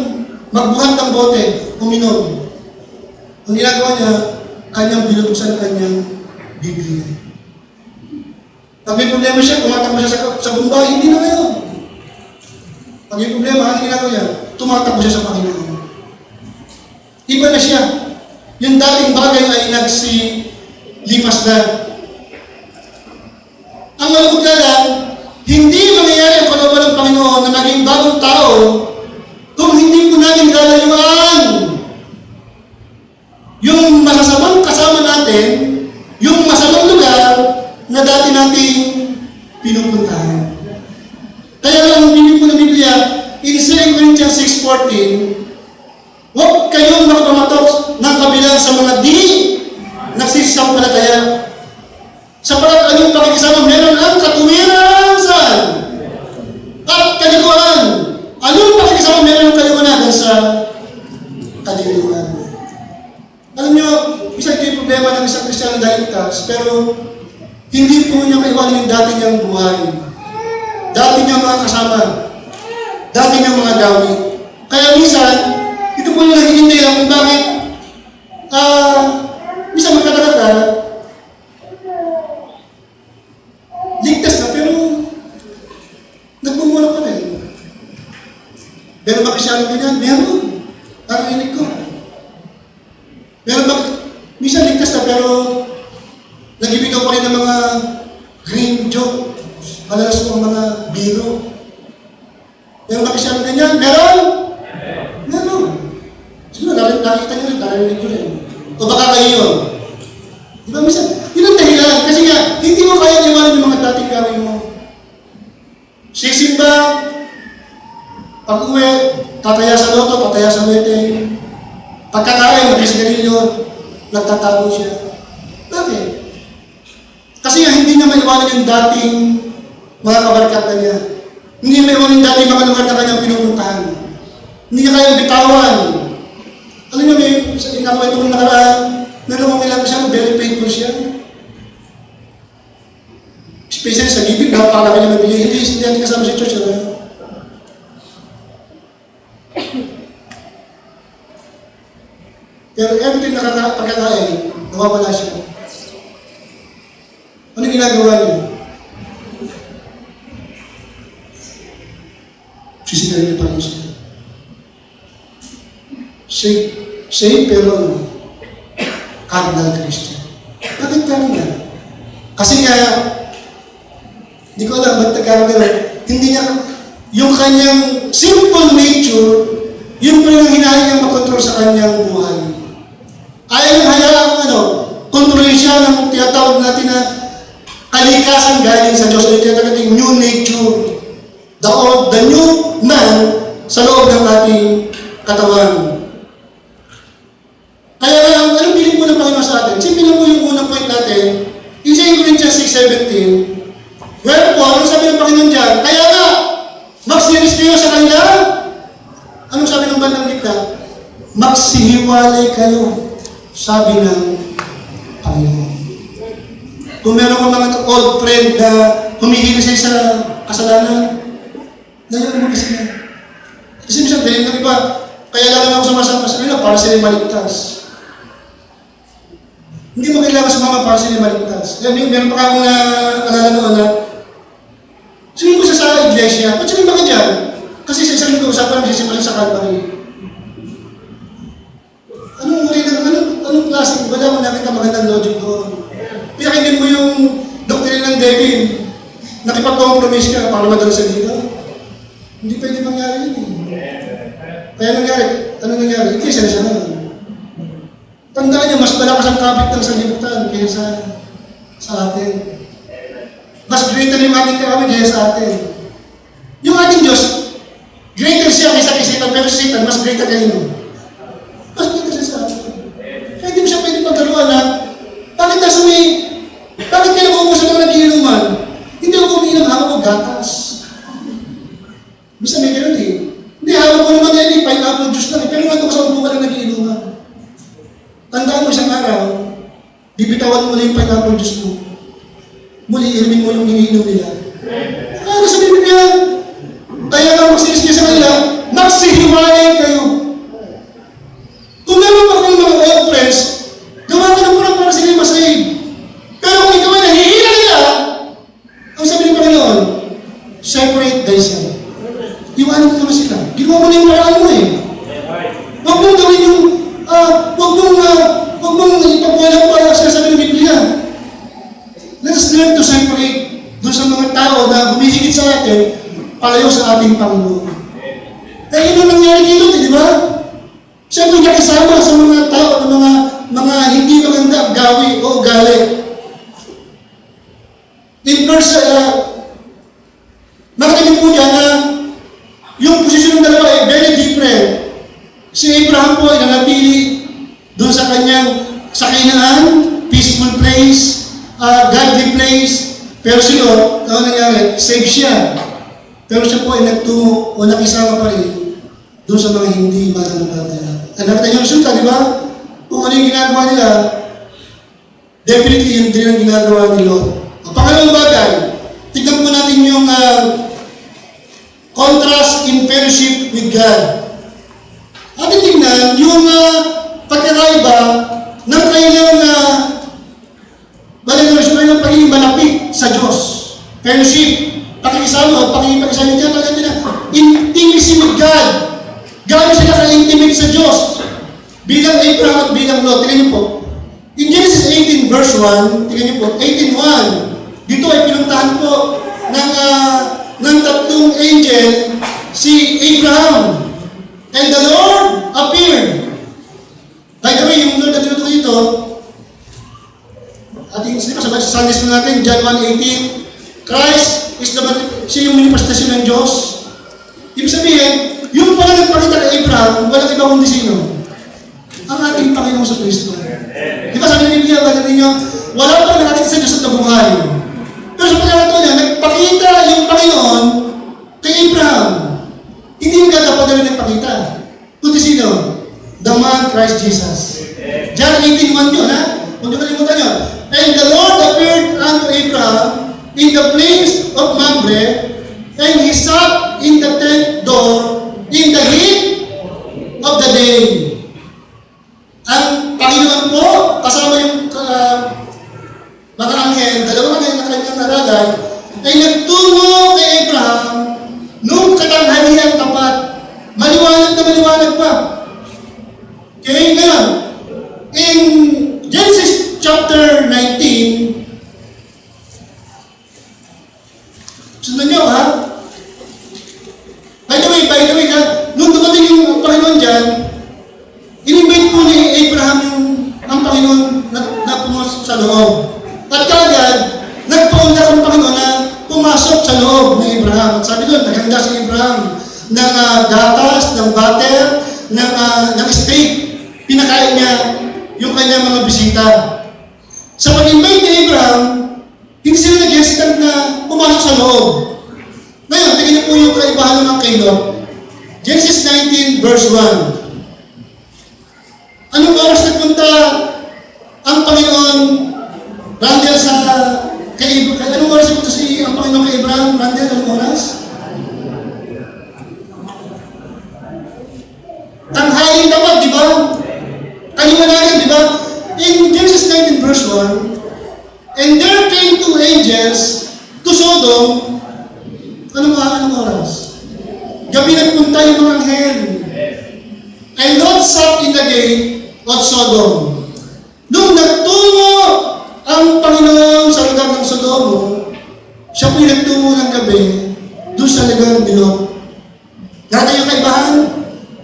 magbuhat ng bote, uminom. Ang ginagawa niya, kanyang binubuksan ang kanyang Biblia. Pag may problema siya, tumatakbo siya sa Bombay, hindi na ngayon. Pag may problema, ang ginagawa niya, tumatakbo siya sa Panginoon. Iba na siya. Yung dating bagay ay nagsilipas na. Ang malabot na lang, hindi mangyayari ang kalooban ng Panginoon na maging bagong tao kung hindi po natin lalayuan yung masasamang kasama natin, yung masamang lugar na dati nating pinupuntahan. Kaya lang, bibig po ng Biblia, in 2 Corinthians 6:14, huwag kayong makapamatok ng kabilang sa mga di nagsisampalataya. Sa parat anong pakikisama, meron ang katuwiran saan? At kalikuan. Anong pakikisama, meron ang kaliwanagan sa kalikuan. Alam niyo, isa ito yung problema ng isang Kristiyano dahil ligtas, pero hindi po niya maiwanan yung dati niyang buhay. Dati niyang mga kasama. Dati niyang mga gawi. Kaya minsan, ito po yung naghihintay lang kung bakit minsan magkatagal ligtas na pero nagmumula pa rin. Pero makisyalang ganyan, meron. Parang inig ko. Pero minsan ligtas na pero nag-ibigaw pa rin ng mga green joke. Madalas po ang mga biro. Pero makisyalang ganyan, meron? Meron. Siguro, nakita nyo rin, narinig nyo rin. O baka kayo yun. Di ba, minsan, yun ang dahilan. Kasi nga, hindi mo kaya iwanan yung mga dating gawin mo. Sisimba, Pag uwi, tataya sa loto, tataya sa mete. Pagkakain, mag-isigarilyo, nagtatago siya. Bakit? Kasi nga, hindi niya maiwanan yung dating mga kabarkada niya. Hindi niya maiwanan yung dating mga lugar na kanyang pinupuntahan. Hindi niya kayang bitawan. Alam niyo, may inakwento kong nakaraan, meron kong ilang siya, very faithful siya. Especially sa gibig, napakalaki niya mabigay. Hindi natin kasama sa church. Pero everything na pagkakain, nawawala siya. Ano ginagawa niya? Sisigarin niya pa rin siya. Safe pero cardinal Christian. Bakit kami nga? Kasi nga, hindi ko alam, ba't nagkakaroon, hindi niya, yung kanyang simple nature, yun po yung hinahin niyang makontrol sa kanyang buhay. Ayaw yung hayaan kontrolin siya ng tinatawag natin na kalikasan galing sa Diyos. Yung tinatawag natin new nature. The new man sa loob ng ating katawan. Kaya anong piling po ng Panginoon sa atin? Simple lang po yung unang point natin. In 2 Corinthians 6:17, wherefore, anong sabi ng Panginoon dyan? Kaya nga, magsiris kayo sa kanila. Anong sabi ng bandang dikta? Magsihiwalay kayo. Sabi ng Panginoon. Kung meron kang mga old friend na humihili sa'yo sa kasalanan, layo mo kasi na. Kasi minsan, dahil ng iba, kaya lang ako sumasama sa kanila para sila maligtas. Hindi mo kailangan sumama para sila maligtas. Meron pa akong naalala noon na sabihin ko sa iglesia, ba't sabihin ba ka dyan? Kasi sa isang linggo, usapan namin sisimula sa Calvary. Anong klase? Wala mo nakita magandang logic doon. Pinakinggan mo yung doktrina ng David. Nakipag-compromise ka para madala sa dito. Hindi pwede mangyari yun eh. Kaya ano nangyari? Ito yung siya ngayon. Tandaan niyo, mas malakas ang kapit ng sanlibutan kaysa sa atin. Mas greater yung ating kapit kaysa sa atin. Yung ating Diyos, greater siya kaysa kay Satan, pero si Satan, mas greater kayo. Mas greater siya sa atin. Kaya hindi mo siya pwede pagkaruan na, bakit kayo nag-uusap ng nagiinuman? Hindi ako umiinom, hawak ko gatas. Bisa may gano'n eh. Hindi, hawak ko naman yan eh, pineapple juice lang eh. Pero nandun ko sa upuan ng nagiinuman. Tandaan mo isang araw, bibitawan mo na yung pineapple juice mo. Muli, irimin mo yung iniinom nila. Kaya sa Biblia, kaya nga magsiris niya sa kanila, magsihiwalay kayo. Kung meron pa kayong mga old friends, gawa ka ng kurang para sila masahig. Pero kung ikaw ay nahihila nila, ang sabi ng Panginoon, separate thyself. Iwanan ko naman sila. Ginawa mo na yung paraan mo eh. Huwag mong gawin yung, huwag mong ipagwalang para sa sabi ng Biblia. Let us learn to separate doon sa mga tao na humihigit sa atin, palayo sa ating Panginoon. Eh, yun ang nangyari dito, di ba? Siya ito nakisama sa mga tao, mga hindi maganda gawi o ugali. In verse, makikita po dyan na yung posisyon ng dalawa ay very different. Si Abraham po ay nanatili doon sa kanyang Canaan, peaceful place, godly place. Pero si Lot, ano nangyari? Save siya. Pero siya po ay nagtungo o nakisama pa rin doon sa mga hindi mananampalataya. Nakita niyo ang resulta, di ba? Kung ano yung ginagawa nila, definitely yun din ang ginagawa ni Lot. Ang pangalawang bagay, tignan po natin yung contrast in fellowship with God. Atin tingnan yung pagkakaiba ng kailang ng pagiging malapit sa Diyos. Fellowship, pakikisama o pakikipag-isama niya, talaga nila, intimacy with God. Gano'n sila ka-intimate sa Diyos. Bilang Abraham at bilang Lot. Tingnan niyo po. In Genesis 18 verse 1, tingnan niyo po, 18:1, dito ay pinuntahan po ng tatlong angel si Abraham. And the Lord appeared. By the way, yung Lord na tinutukoy dito, ating sa Sunday school natin, John 1:18, Christ is siya yung manifestasyon ng Diyos. Ibig sabihin, Abraham, walang iba kundi sino? Ang ating Panginoong sa Kristo. Di ba sabi ng Biblia, bakit ninyo, wala pa nakakita sa Diyos at nabuhay. Pero sa pagkakataon niya, nagpakita yung Panginoon kay Abraham. Hindi yung gagawin na nagpakita. Kundi sino? The man Christ Jesus. John 18:1 yun, ha? Huwag niyo kalimutan yun. And the Lord appeared unto Abraham in the place of Mamre, and he sat in the tent door in the heat of the day. Ang Panginoon po, kasama yung mga anghel, dalawang anghel na kanyang naragay, ay nagtungo kay Abraham nung katanghalian tapat. Maliwanag na maliwanag pa. Okay, ngayon, in Genesis chapter 19, sundan nyo, ha? By the way, ha? Nung dumating yung Panginoon dyan, in-invite po ni Abraham ang Panginoon na pumasok sa loob. At kagad, nagpaundak ang Panginoon na pumasok sa loob ni Abraham. At sabi doon, naghanda si Abraham ng gatas, ng butter, ng steak. Pinakain niya yung kanyang mga bisita. Sa pag-invite ni Abraham, hindi sila nag-hesitant na pumasok sa loob. Ngayon, tingnan niyo po yung kaibahan ng kay Lot. Genesis 19 verse 1. Anong oras nagpunta ang Panginoon Randel sa kay Abraham? Anong oras nagpunta ang Panginoon kay Abraham? Randel, anong oras? Tanghali dapat, di ba? Kaliwanagan, di ba? In Genesis 19 verse 1, and there came two angels to Sodom. Anong oras? Gabi nagpunta yung mga anghel. And Lot sat in the gate of Sodom. Nung nagtungo ang Panginoon sa lugar ng Sodom, siya po'y nagtungo ng gabi doon sa lugar ng Bilog. Dati yung kaibahan,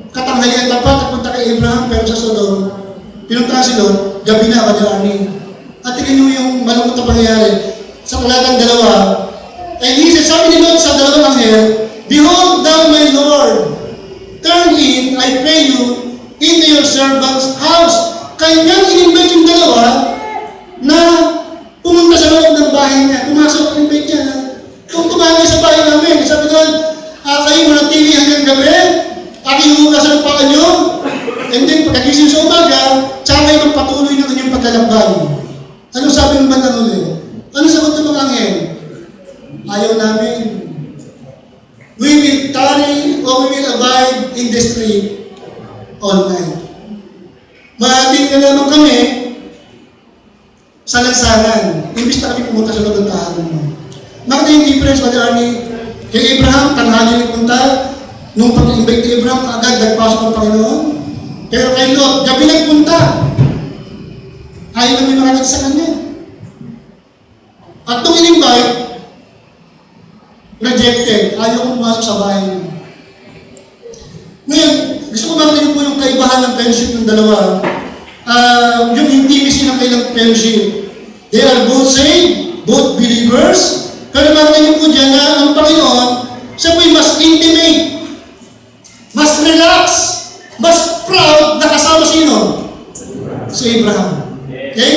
katanghalian tapat, nagpunta kay Abraham, pero sa Sodom, pinunta si Lot, gabi na, kadarani. At tingnan nyo yung malungkot na pangyayari sa talatang 2. And he said, sabi ni Lot sa dalawang anghel, behold thou my Lord, turn in, I pray you, into your servant's house. Kanyang in-invite yung dalawa na pumunta sa loob ng bahay niya. Pumasok ang invite niya na kung tumangin sa bahay namin. Sabi doon, kayo manatili hanggang gabi, aking hugasan ang paa nyo, and then pagkagising sa umaga, tsaka kayo magpatuloy ng inyong paglalakbay. Ano sabi ng bandang uli? Ano sagot ng mga anghel? Ayaw namin. We will tarry or we will abide in the street all night. Maating na naman kami sa lansangan. Imbis na kami pumunta sa loob ng tahanan mo. Nakita yung difference, Brother Arnie? Kay Abraham, tanghali nagpunta. Nung pag-invite ni Abraham, kaagad nagpasok ang Panginoon. Pero kay Lot, gabi nagpunta. Ayaw na may makakita sa kanya. At nung in-invite, rejected. Ayaw kong pumasok sa bahay niyo. Ngayon, gusto ko makita niyo po yung kaibahan ng fellowship ng dalawa. Yung intimacy ng kailang fellowship. They are both saved, both believers. Pero makita niyo po dyan na ang Panginoon, siya po'y mas intimate, mas relax, mas proud na kasama sino? Si Abraham. Okay?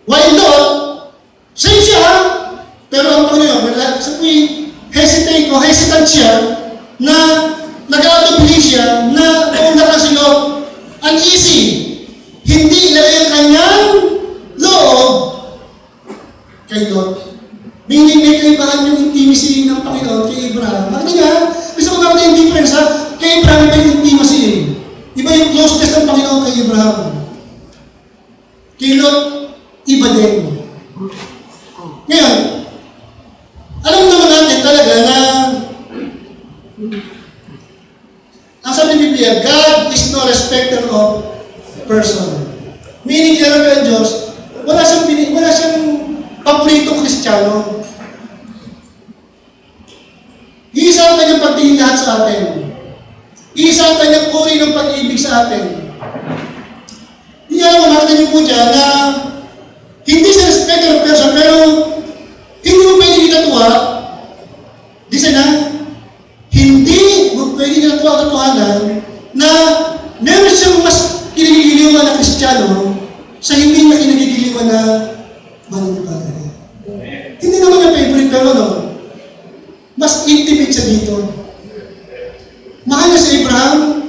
While Lot, same siya, pero ang Panginoon, siya po'y hesitate o hesitant siya na nag-aatubili siya na naundakan si Lot. Uneasy. Hindi ilagay ang kanyang loob kay Lot. Meaning may kaibahan yung intimacy ng Panginoon kay Abraham. Makita niya, gusto ko makita yung difference ha? Kay Abraham iba yung intimacy eh. Iba yung closeness ng Panginoon kay Abraham. Kay Lot, iba din. Ngayon, alam naman natin talaga na ang sabi ng Biblia, God is no respecter of person. Meaning, kaya ng Diyos, wala siyang paboritong Kristiyano. Iisa ang kanyang pagtingin lahat sa atin. Iisa ang kanyang uri ng pag-ibig sa atin. Hindi alam mo, makita niyo po dyan na hindi sa respecter of person, pero hindi mo pwede itatuwa, di sana, hindi mo pwede itatuwa ang katotohanan Kristiyano sa hindi niya kinagigiliwan na mananampalataya. Hindi naman niya favorite, pero no, mas intimate siya dito. Mahal niya si Abraham,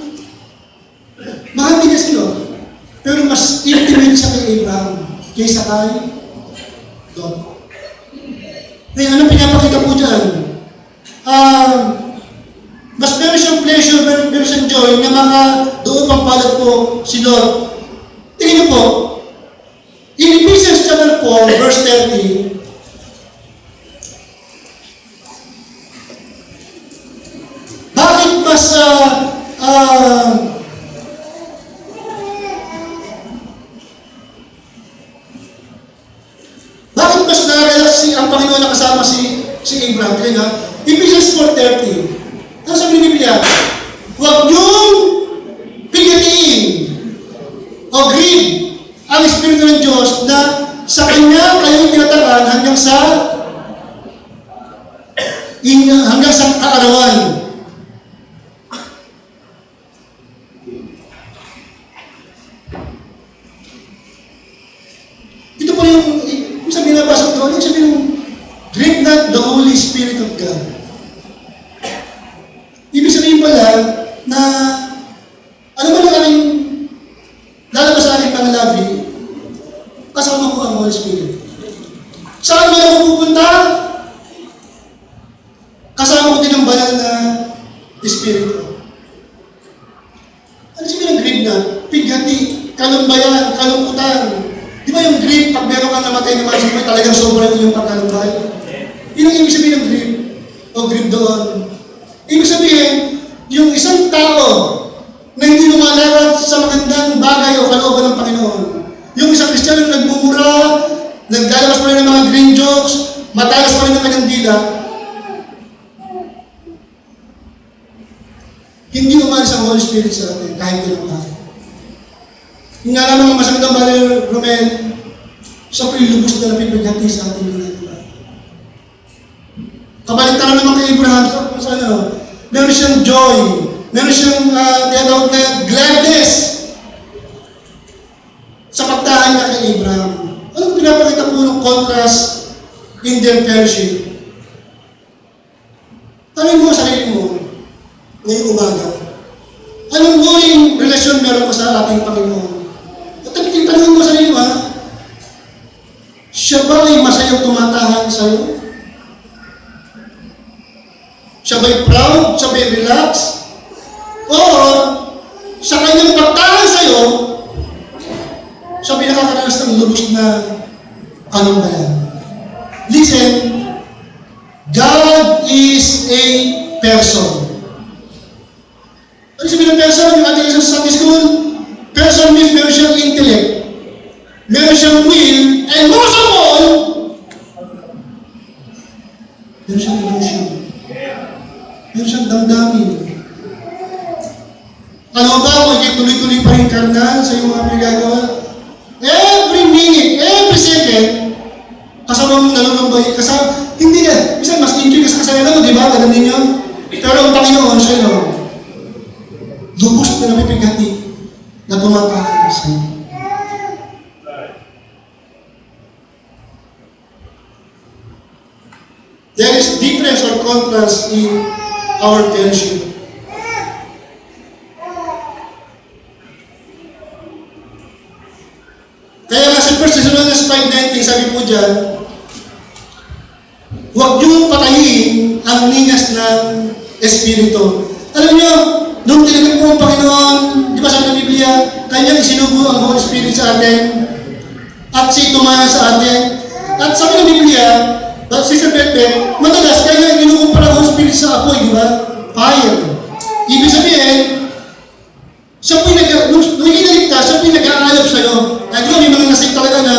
mahal din niya si Lot, pero mas intimate siya kay Abraham kaysa kay Lot. Ngayon, ano pinapakita po dyan? Mas meron siyang pleasure, meron siyang joy na mga doon pang palad po si Lot. Tingnan niyo po, in Ephesians chapter 4, verse 30, bakit mas nagagalak ang Panginoon na kasama si Abraham? Kaya nga, Ephesians 4:30, ano sabi ni Biblia? Huwag niyong pigatiin o grieve ang Espiritu ng Diyos na sa Kanya kayo tinatakan hanggang sa kaarawan. Ito po yung sabihin na pasok doon, yung sabihin yung grieve not the Holy Spirit of God. Ibig sabihin pala na ano ba lang aming lalabas sa aking pangalabi, kasama ko ang Holy Spirit. Saan mo ako pupunta? Kasama ko din ang banal na Espiritu. Ano sabihin ng grieve na? Pighati, kalumbayan, kalungkutan. Di ba yung grief, pag meron kang namatay naman sa buhay, talagang sobrang yung pagkalumbay? Yun ang ibig sabihin ng grief, o grief doon. Ibig sabihin, yung isang tao na hindi lumalakad sa magandang bagay o kalooban ng Panginoon. Yung isang Kristiyano na nagmumura, naglalabas pa rin ng mga green jokes, matalas pa rin ng kanyang dila, hindi umalis ang Holy Spirit sa atin kahit ilang tayo. Yung nga naman ang masagdang Brother Romel, siya po yung lubos na napipaghati sa ating ginagawa. Kabaliktaran naman kay Abraham, sa ano, meron siyang joy, meron siyang tinatawag na gladness sa pagtahan niya kay Abraham. Anong pinapakita po ng contrast in their fellowship? Tanong mo sa sarili mo ngayong umaga, anong muling relasyon meron ko sa ating Panginoon? Tanong mo sa iyo, siya ba ay masayang tumatahan sa iyo? Siya ba'y proud? Siya ba'y relax? O sa kanyang pagtahan sa iyo, siya ba'y nakakaranas ng lubos na kalungkayan? Listen, God is a person. Ano sabihin ng person? Yung ating sa Sunday school, person means meron siyang intellect, meron siyang will, and most of all, meron siyang emotion. Meron siyang damdamin. Alam mo ba, kung tuloy-tuloy pa rin karnal sa iyong mga pinagagawa? Every minute, every second, kasama mong nalulumbay. Hindi ka, minsan mas enjoy ka sa kasalanan mo, di ba? Alam ninyo? Pero ang Panginoon siya, no? Lubos na napipighati na tumatahan sa iyo. There is difference or contrast in our fellowship. Kaya nga sa 1 Thessalonians 5:19, sabi po dyan, huwag niyong patayin ang ningas ng Espiritu. Alam niyo, nung tinanong po ang Panginoon, di ba sabi ng Biblia, kanyang isinubo ang Holy Spirit sa atin, at siya tumana sa atin. At sabi ng Biblia, Sister Pepe, madalas kaya inukumpara ang Holy Spirit sa apoy, di ba? Fire. Ibig sabihin, siya po'y nung inaligtas, siya po'y nag-aalap sa'yo. Kaya may mga nasig talaga na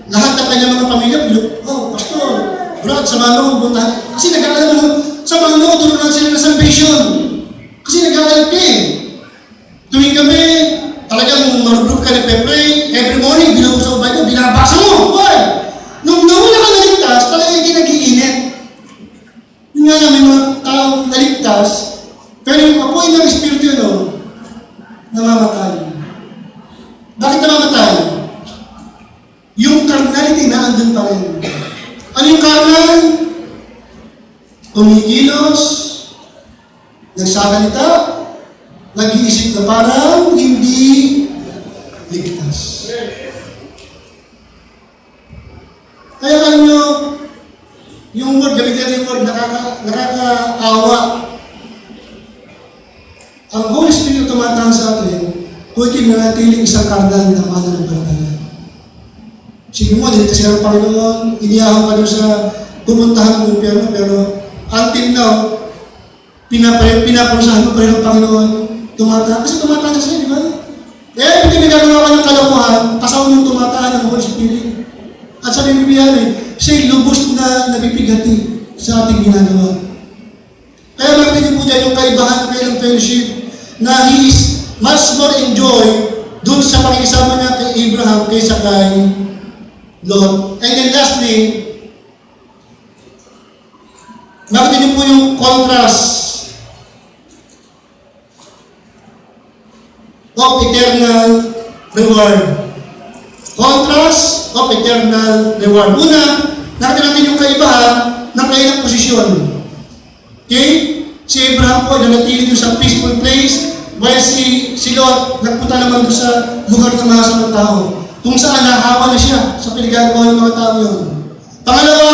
lahat ng kanyang mga pamilya, oh, Pastor, Brad, samahan mo, buntahan. Kasi nag-aalap mo, samahan mo, turunan sila ng salvation. Kasi nag-aalap ka eh. Tuwing kami, talagang marugrup ka nagpe-pray, every morning, binabasa mo ba ito, binabasa mo. Why? Nung nawala ka naligtas, talagang hindi nag-iinit. Yung nga namin mga taong naligtas, pero yung apoy ng Espiritu namamatay. Bakit namamatay? Kumikilos, nagsasalita, nag-iisip na parang hindi ligtas. Kaya alam nyo, yung word, gamit natin yung word, nakakaawa. Ang Holy Spirit tumatang sa atin, kung ikinanatiling isang karnal na mananampalataya. Sige mo, dito siya ng Panginoon, iniyahan ka doon sa pumuntahan ng impyerno, pero until now, pinaparusahan mo pa rin ang Panginoon, tumatang. Kasi tumatang siya, di ba? Eh, hindi nagagawa ka ng kalokohan, kasama nung tumataan ng Holy Spirit. At sa Biblia, siya'y lubos na nabibigati sa ating ginagawa. Kaya makikita niyo po dyan yung kaibahan ng kailang fellowship na he is much more enjoy dun sa pakikisama niya kay Abraham kaysa kay Lot. And then lastly, makikita niyo po yung contrast of eternal reward. Contrast of eternal reward. Una, nakita natin yung kaibahan ng kailang posisyon. Okay? Si Abraham po nanatili doon sa peaceful place, while si Lot nagpunta naman doon sa lugar ng mahasamang tao, kung saan nahawa na siya sa pinagagawa ng mga tao yun. Pangalawa,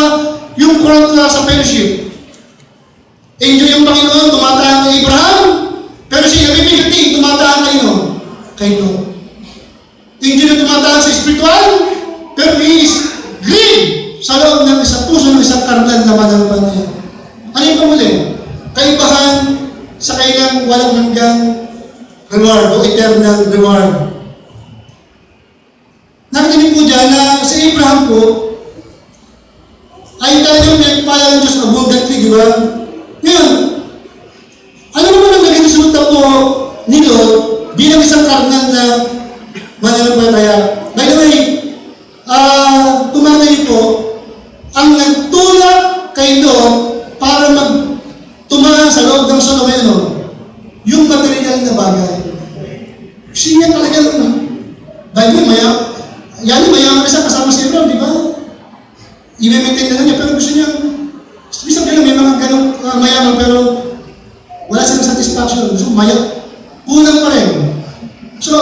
yung contrast sa fellowship. Enjoy yung Panginoon, tumataan kay Abraham, pero siya nabibigati, tumataan kay Lot. Enjoy na tumataan sa spiritual, pero he is grieved sa loob ng isang puso ng isang karnal na mananampalataya. Ano yung pamuli? Kaibahan sa kailang walang hanggang reward o eternal reward. Nakatinig po dyan na si Abraham po ay talagang pinagpala ng Diyos abundantly, di ba? Ngayon, ano naman ang naging resulta po ni Lot bilang isang karnal na mananampalataya? By the way, tumatay po ang nagtulak kay Lot para tumaan sa loob ng Sodoma yung material na bagay. Siya talaga by the way, mayaman na siya kasama si Abraham, di ba? I-maintain na lang niya, pero gusto niya, isang ganun, may mga ganun mayaman, pero wala silang satisfaction. Gusto kulang pa rin. So,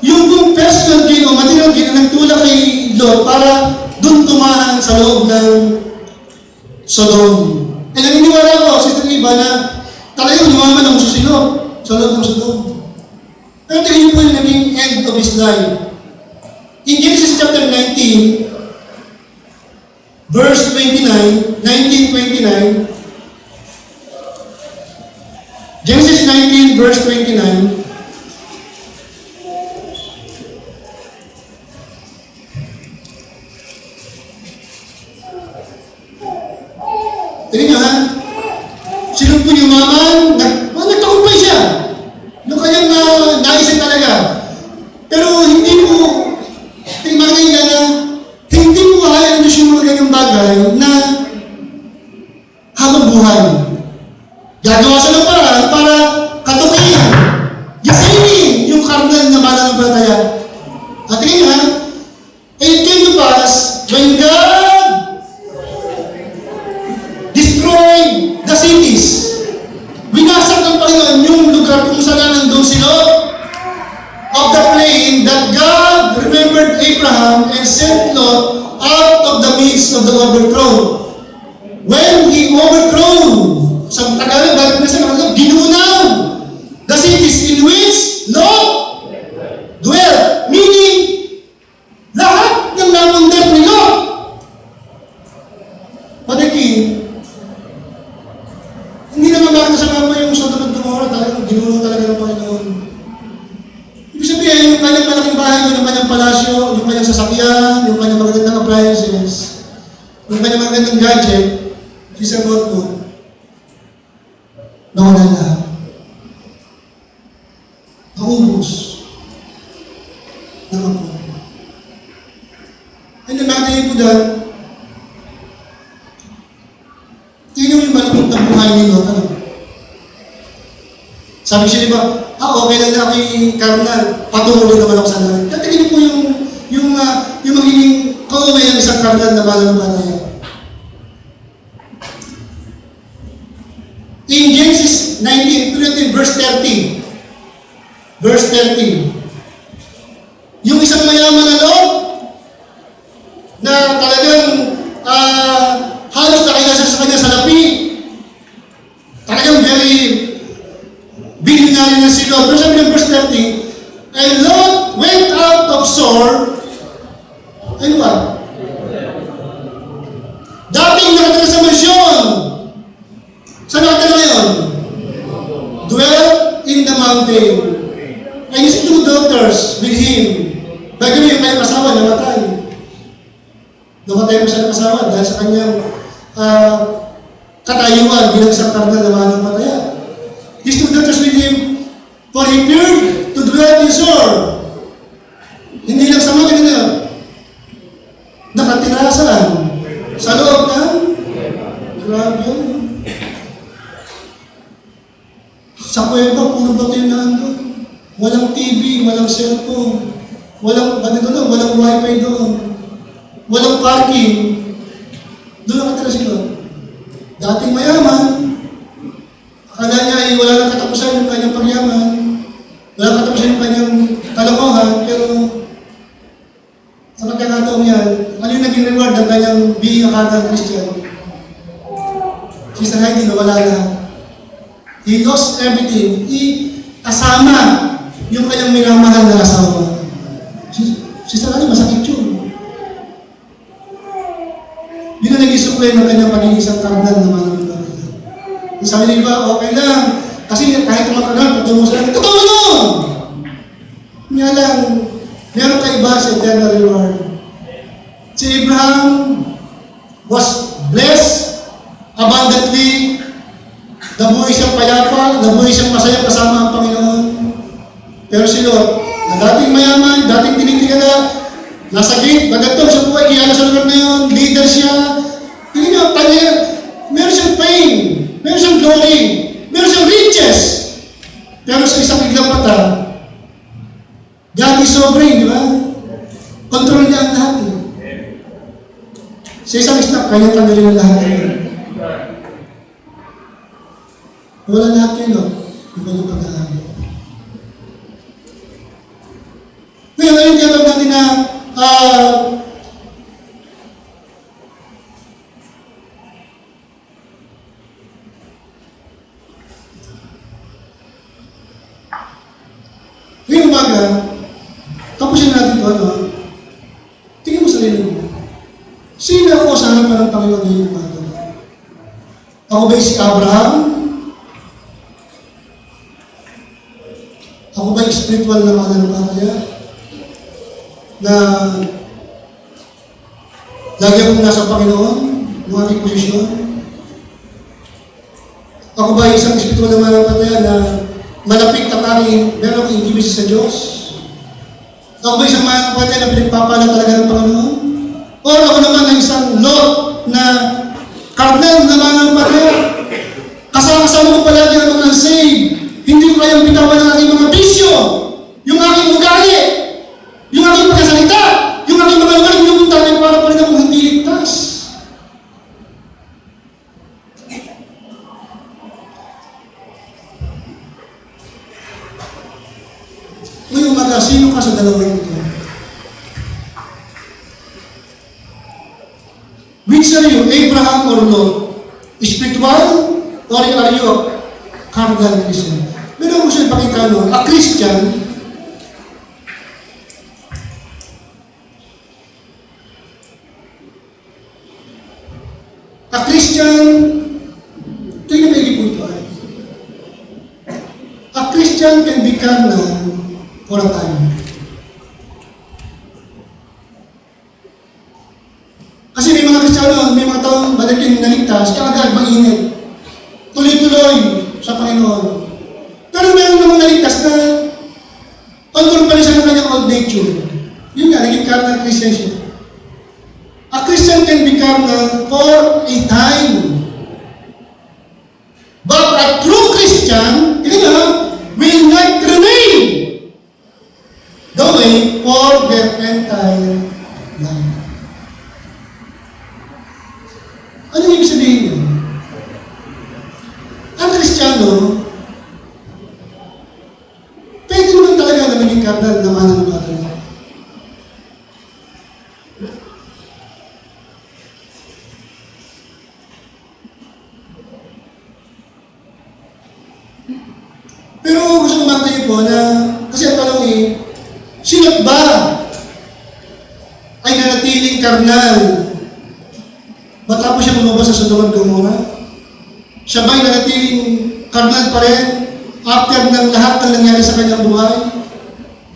yung personal gain o material gain na nagtulak kay Lot para doon tumaan sa loob ng Sodom. Eh, naniniwala ko, Sister Iba, na talagang lumaman ang si Lot sa loob ng Sodom. Pero tingin po yung naging end of his life. In Genesis chapter 19, verse 29, 19:29, Genesis 19, verse 29, tingin nyo ha, sino po yumaman, nagtakumpay siya. Yung kanyang naisip talaga. Pero hindi po, makikita niya na, hindi po kaya ng Diyos yung mga ganyang bagay na habang buhay. Gagawa siya ng paraan para katukihan, gisingin yung karnal na mananampalataya. At tingin nyo ha, it came to pass, when God destroyed the cities, winasak ng Panginoon yung lugar kung saan nandun si Lot of the plain, that God remembered Abraham and sent Lot out of the midst of the overthrown. When he overthrown, sa Tagalog, bakit na sa Tagalog, ginunaw the cities in which Lot dwelt, meaning lahat ng namundar ni Lot. Padaking, hindi naman bakit sa mama yung Sodom at Gomorrah, talagang ginulo talaga ng Panginoon. Ibig sabihin, yung kanyang malaking bahay, yung kanyang palasyo, yung kanyang sasakyan, yung kanyang magagandang appliances, yung kanyang magagandang gadget, isang notebook, nawala lahat. Naubos. Nakapo. Ay, nagkatayin po dahil, tingnan mo yung malaking tabuhay ni Lot, ano? Sabi siya, di ba, okay lang na ako yung karnal, patuloy naman ako sa langit. Kaya tingnan po yung magiging kauwi ng isang karnal na mananampalataya. In Genesis 19, verse 30. Verse 30. Yung isang mayaman na loob, na talagang halos nakailasal sa kanya sa lapi, talagang very billionaire na si Lot. Pero sabi ng verse 30, and Lot went out of Zoar, ano ba? Dating nakatira sa mansyon. Saan nakatira ngayon? Dwell in the mountain. And his 2 daughters with him. Bagay yung kanyang asawa, namatay. Namatay mo siya ng asawa dahil sa kanyang katayuan bilang isang karnal na manampalataya. His 2 daughters with him, for he feared to dwell in Zoar. Hindi lang sa mga ganyan. Nakatira saan? Sa loob ng? Grabe yun. Sa kuweba, puro bato yung naandun. Walang TV, walang cellphone, walang wifi doon. Walang parking. Doon nakatira sila. Dating mayaman, akala niya ay wala nang katapusan yung kanyang pagyaman, wala nang katapusan yung kanyang kalokohan, pero sa pagkakataong yan, ano yung naging reward ng kanyang being a carnal Christian? Sister Heidi, nawala na. He lost everything. Kasama yung kanyang minamahal na asawa. Sister Heidi, masakit yun. Yun ang naging suklay ng kanyang pagiging isang karnal na mananampalataya. Sabi niya, okay lang. Kasi kahit matagal, patungo sa akin, totoo nun! Nga lang, meron kaiba sa eternal reward. Si Abraham was blessed abundantly. Nabuhay siyang payapa, nabuhay siyang masaya kasama ang Panginoon. Pero si Lot, na dating mayaman, dating tinitingala, nasa gate, bagatong sa buhay, kaya sa lugar na yun, leader siya. Tingin niyo, meron siyang fame, meron siyang glory, meron siyang riches. Pero sa isang iglang mata, God is sovereign, di ba? Kontrol niya ang lahat. Sa isang stop, kaya tanggalin ang lahat. Wala lahat yun, no? Iba yung pag-aaral. Ngayon, tinatawag natin na ngayong umaga, tapusin natin ito, ano? Tingin mo sarili mo. Sino ako sa harapan ng Panginoon ngayong umaga? Ako ba si Abraham? Ako ba spiritual na mananampalataya? Na lagi akong nasa Panginoon, ng aking posisyon? Ako ba isang spiritual na mananampalataya na malapit ang aking meron akong intimacy sa Diyos? Ako ba isang mananampalataya na pinagpapala talaga ng Panginoon? O ako naman ang isang Lot na karnal na mananampalataya? Kasama-kasama ko palagi ang mga unsaved. Hindi ko kayang bitawan ng aking mga bisyo, yung aking ugali, yung aking pagkasalita, yung aking mga lugar, pinupunta rin para pa rin akong hindi ligtas. Ngayong umaga, sino ka sa dalawang ito? Which are you, Abraham or Lot? Spiritual or are you a carnal Christian? Pero ako siya ipakita nun, a Christian, ito yung may liputan. A Christian can be carnal for a time. Kasi may mga Kristiyano, may mga taong badating naligtas, kaagad mainit. Tuloy-tuloy sa Panginoon. Pero meron namang naligtas na control pa rin siya ng kanyang old nature. Yun nga, naging carnal Christian siya. A Christian can be carnal for a time. But a true Christian, will not remain the way for their entire life. Ano ibig sabihin yun? Ang Christian Kristiyano, pwede naman talaga na maging karnal na mananampalataya. Pero gusto ko makatayo po na, kasi ang tanong sino ba ay nanatiling karnal matapos siya lumabas sa Sodom at Gomorrah? Siya ba ay nanatiling karnal pa rin after ng lahat ng nangyari sa kanyang buhay?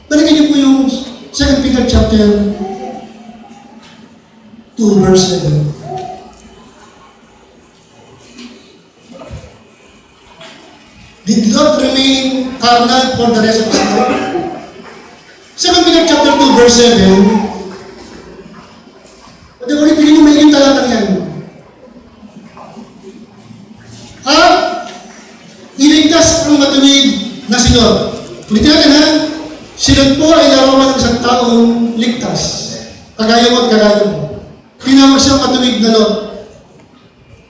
Balikan niyo po yung 2 Peter chapter 2 verse 7. Did not remain carnal for the rest of his life. 2 Peter chapter 2 verse 7. Pwede ko rin mo may talatang yan. At iligtas ang matuwid na sinod. Ulitin natin ha. Sinod po ay larawan ng isang taong ligtas. Kagaya mo at kagaya mo. Tinawag siyang matuwid na Lot.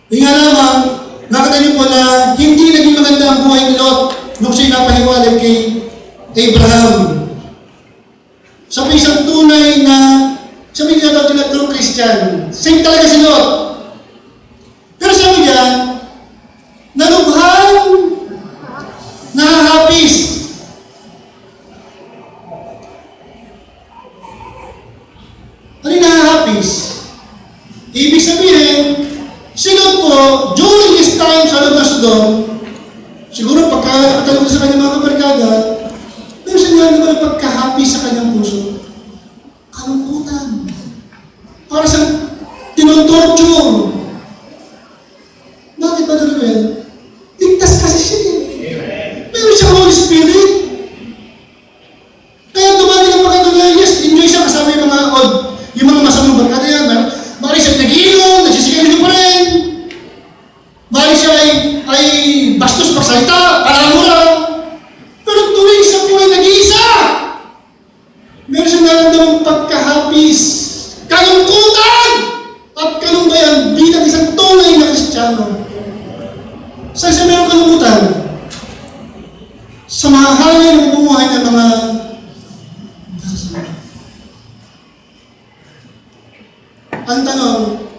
Nga lamang, nakita niyo po na hindi naging maganda ang buhay ni Lot nung siya'y napahiwalay kay Abraham. Sa isang tunay na, sabi niya daw na true Christian, same talaga si Lot. Pero sabi niya, nalubhan, nahahapis. Ano yung nahahapis? Ibig sabihin, si Lot po, during his time sa loob ng Sodom, siguro pagka nakatalong sa kanyang mga kabarkada, pero siya naman ang pagkahappy sa kanyang puso. Kalungkutan. Para sa tinontorture. Bakit ba Noel? Ligtas kasi siya eh. Pero siya Holy Spirit. Kaya dumami ng pagkatuloy, yes, enjoy siya kasama yung mga masamang barkada yan. Bari siya nag-iinom, nagsisigarilyo pa rin. Bali siya ay bastos magsalita, palamura. Pero tuwing siya po ay nag-iisa. Meron siyang nararamdamang pagkahapis, kalungkutan, at kalungbayan bilang isang tunay na Kristiyano. Saan siya meron kalungkutan? Sa mga halay ng bumuhay ng mga ang tanong,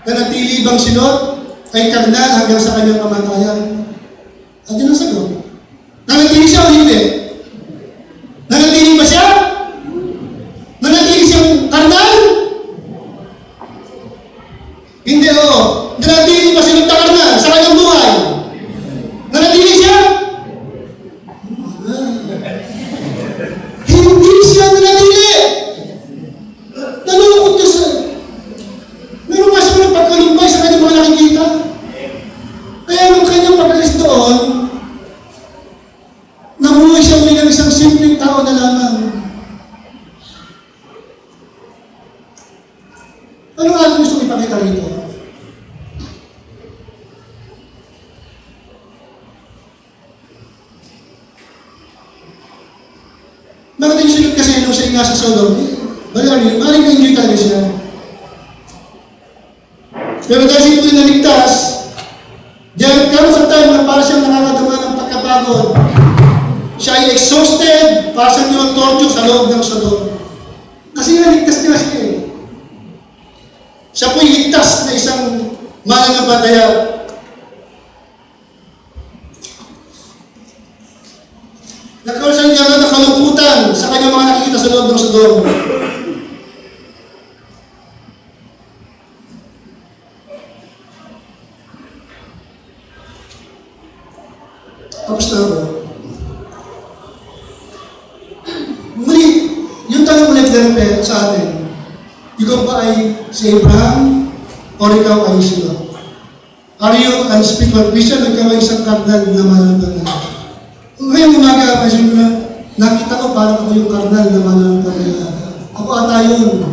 nanatili bang si Lot ay karnal hanggang sa kanyang kamatayan? At yun ang sagot. Nanatili siya o hindi? Nanatili ba siya? Nanatili siyang karnal? Hindi o. Nanatili ba siya ng karnal sa kanyang buhay? Nanatili siya? Hindi siya nanatili. Nalulungkot ka sa meron nga siya ng pagkalumbay sa kanyang mga nakikita. Kaya nung kanyang pag-alis doon, namuhay siya bilang isang simpleng tao na lamang. Ano nga gusto ko ipakita rito? Bakit yung sunod kasi nung siya nga sa Sodom? Maling na-enjoy talaga siya. Pero dahil siya ito'y naligtas, diyan karoon sa time na para siyang nakakadama ng pagkapagod. Siya ay exhausted para sa niyong torture sa loob ng Sodom. Kasi naligtas niya siya eh. Siya po'y ligtas na isang mananampalataya. Nagkaroon siya niya ng kalungkutan sa kanyang mga nakikita sa loob ng Sodom. Tapos na ako. Muli, yung tanong ulit na sa atin, ikaw ba ay si Abraham o ikaw ay si Lot? Are you unspeakable Christian o ikaw ay isang karnal na mananampalataya? Ngayong umaga, pasyon ko na, nakita ko parang ako yung karnal na mananampalataya. Ako ata yun.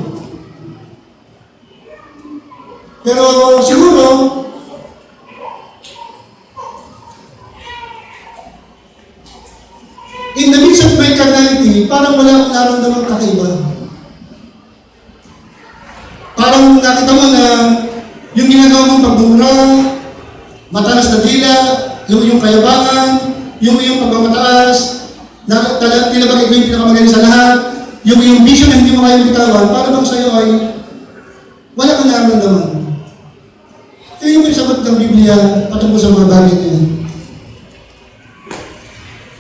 Pero siguro, in the midst of my carnality, parang wala akong naramdamang kakaiba. Parang nakita mo na yung ginagawa mong pagmura, matalas na dila, yung kayabangan, yung pagmamataas, na tinabagay ko yung pinakamagaling sa lahat, yung vision na hindi mo kayang bitawan, para bang sa'yo ay wala kang nararamdaman. Ito yung sagot ng Biblia patungkol sa mga bagay na yan.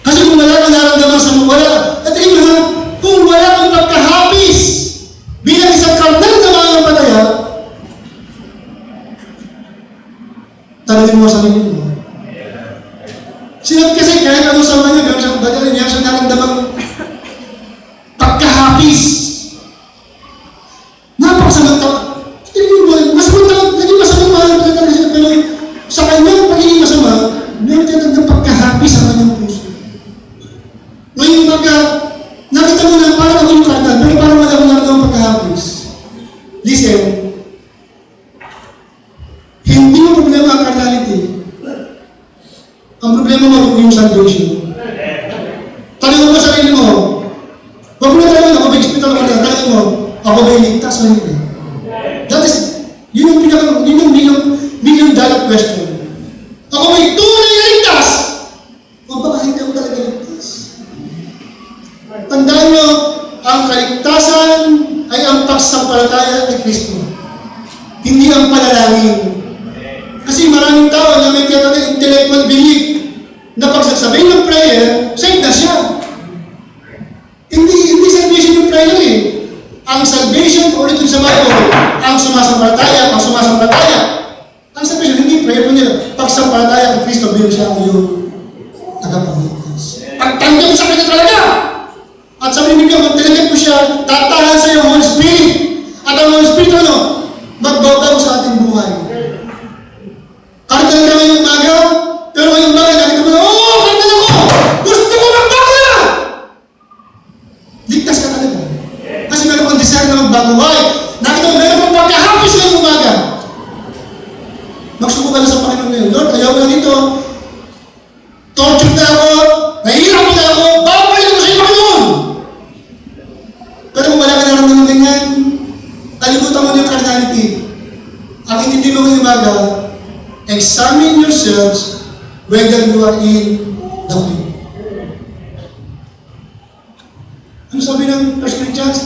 Kasi kung wala kang nararamdaman sa mga wala, at tingin mo, kung wala kang pagkahapis bilang isang karnal na mananampalataya, tanongin mo sa sarili mo. Sinabi kasi kahit ano sa mga niya, sa badalin niya, siya nararamdamang pagkahapis. Napakasamang tao. Tingin mo, masamang tao, naging masamang mahal pa talaga siya, pero sa kanyang pagiging masama, meron tayo ng pagkahapis sa kanyang puso. Ngayon nakita mo na parang ako yung karnal, pero parang wala ko ng pagkahapis. Listen, hindi mo problema ang carnality. Ang problema mo yung salvation. Tanong mo sa sarili mo, huwag mo na tanong ako ba hospital ako na, tanong mo, ako ba iligtas o hindi? That is, yun yung million-dollar question. Ako ba'y tunay na ligtas? O baka hindi ako talaga ligtas? Tandaan nyo, ang kaligtasan ay ang pagsampalataya kay Kristo. Hindi ang panalangin. Kasi maraming tao na may tinatawag intellectual belief na pag sasabihin ng prayer, saved na siya. Hindi salvation yung prayer eh. Ang salvation, ulit sa Bible, ang sumasampalataya. Ang salvation, hindi prayer po nila. Pagsampalataya kay Kristo, bilang siya ang iyong tagapagligtas. Pagtanggap sa kanya talaga! At sabi ni Biblia, magtalagay po siya, tatahan sa iyong Holy Spirit. At ang Holy Spirit, magbabago sa ating buhay. Kartal ka ngayong umaga, pero ngayong umaga, nakita mo, kartal ako! Gusto ko magbago na! Ligtas ka talaga. Kasi meron kang desire na magbago. Why? Nakita mo, meron kang pagkahapis ngayong umaga. Magsuko ka na sa Panginoon ngayon. Lord, ayaw ko na dito. Torture na ako, nahihirap na ako, babalik ako sa iyo, Panginoon! Pero kung wala ka naramdaman ganyan, kalimutan mo yung carnality. Ang intindi mo ngayong umaga, examine yourselves whether you are in the way. Ano sabi ng 1 Corinthians?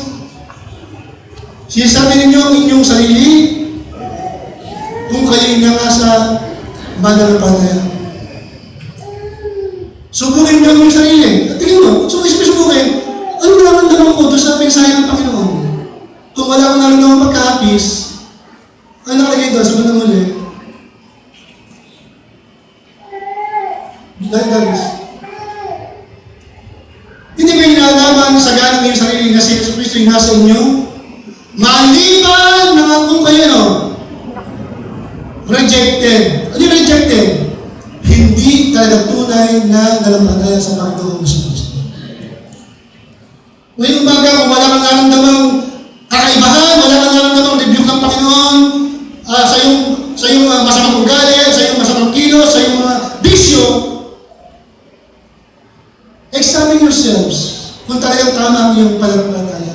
Sinasabi ninyo ang inyong sarili kung kayo'y nasa mananampalataya. Subukin nyo ang inyong sarili. At tingin mo, subukin. Ano nararamdaman ko doon sa mensahe ng Panginoon? Kung wala akong nararamdaman pagkahapis, ano nakalagay doon sa bandang huli? Guys, hindi ba inalaman sa ganang iyong sarili na si Jesus Cristo yung nasa inyo? Maliban na kung kayo, rejected. Ano yung rejected? Hindi talaga tunay na nalamanaya sa Panginoon Jesus Cristo. Ngayong umaga, kung wala kang nararamdamang kakaibahan, wala kang nararamdamang rebuke ng Panginoon, sa iyong masamang ugali, sa iyong masamang kilos, sa iyong mga bisyo, examine yourselves kung talagang tama ang iyong pananampalataya.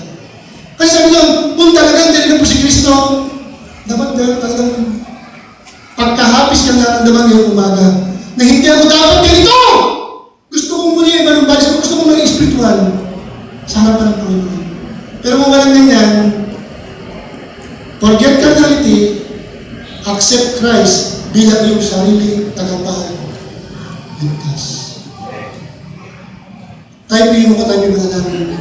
Kasi sabi lang, kung talagang talagang po si Kristo, dapat meron talagang pagkahapis kang nararamdaman ngayong umaga na hindi ako dapat ganito! Gusto kong muli ay manumbalik, gusto kong maging spiritual sa harapan ng Panginoon. Pero kung walang ganyan, forget carnality, accept Christ bilang iyong sarili tagapagligtas. Tayo mo ka tayo mga namin.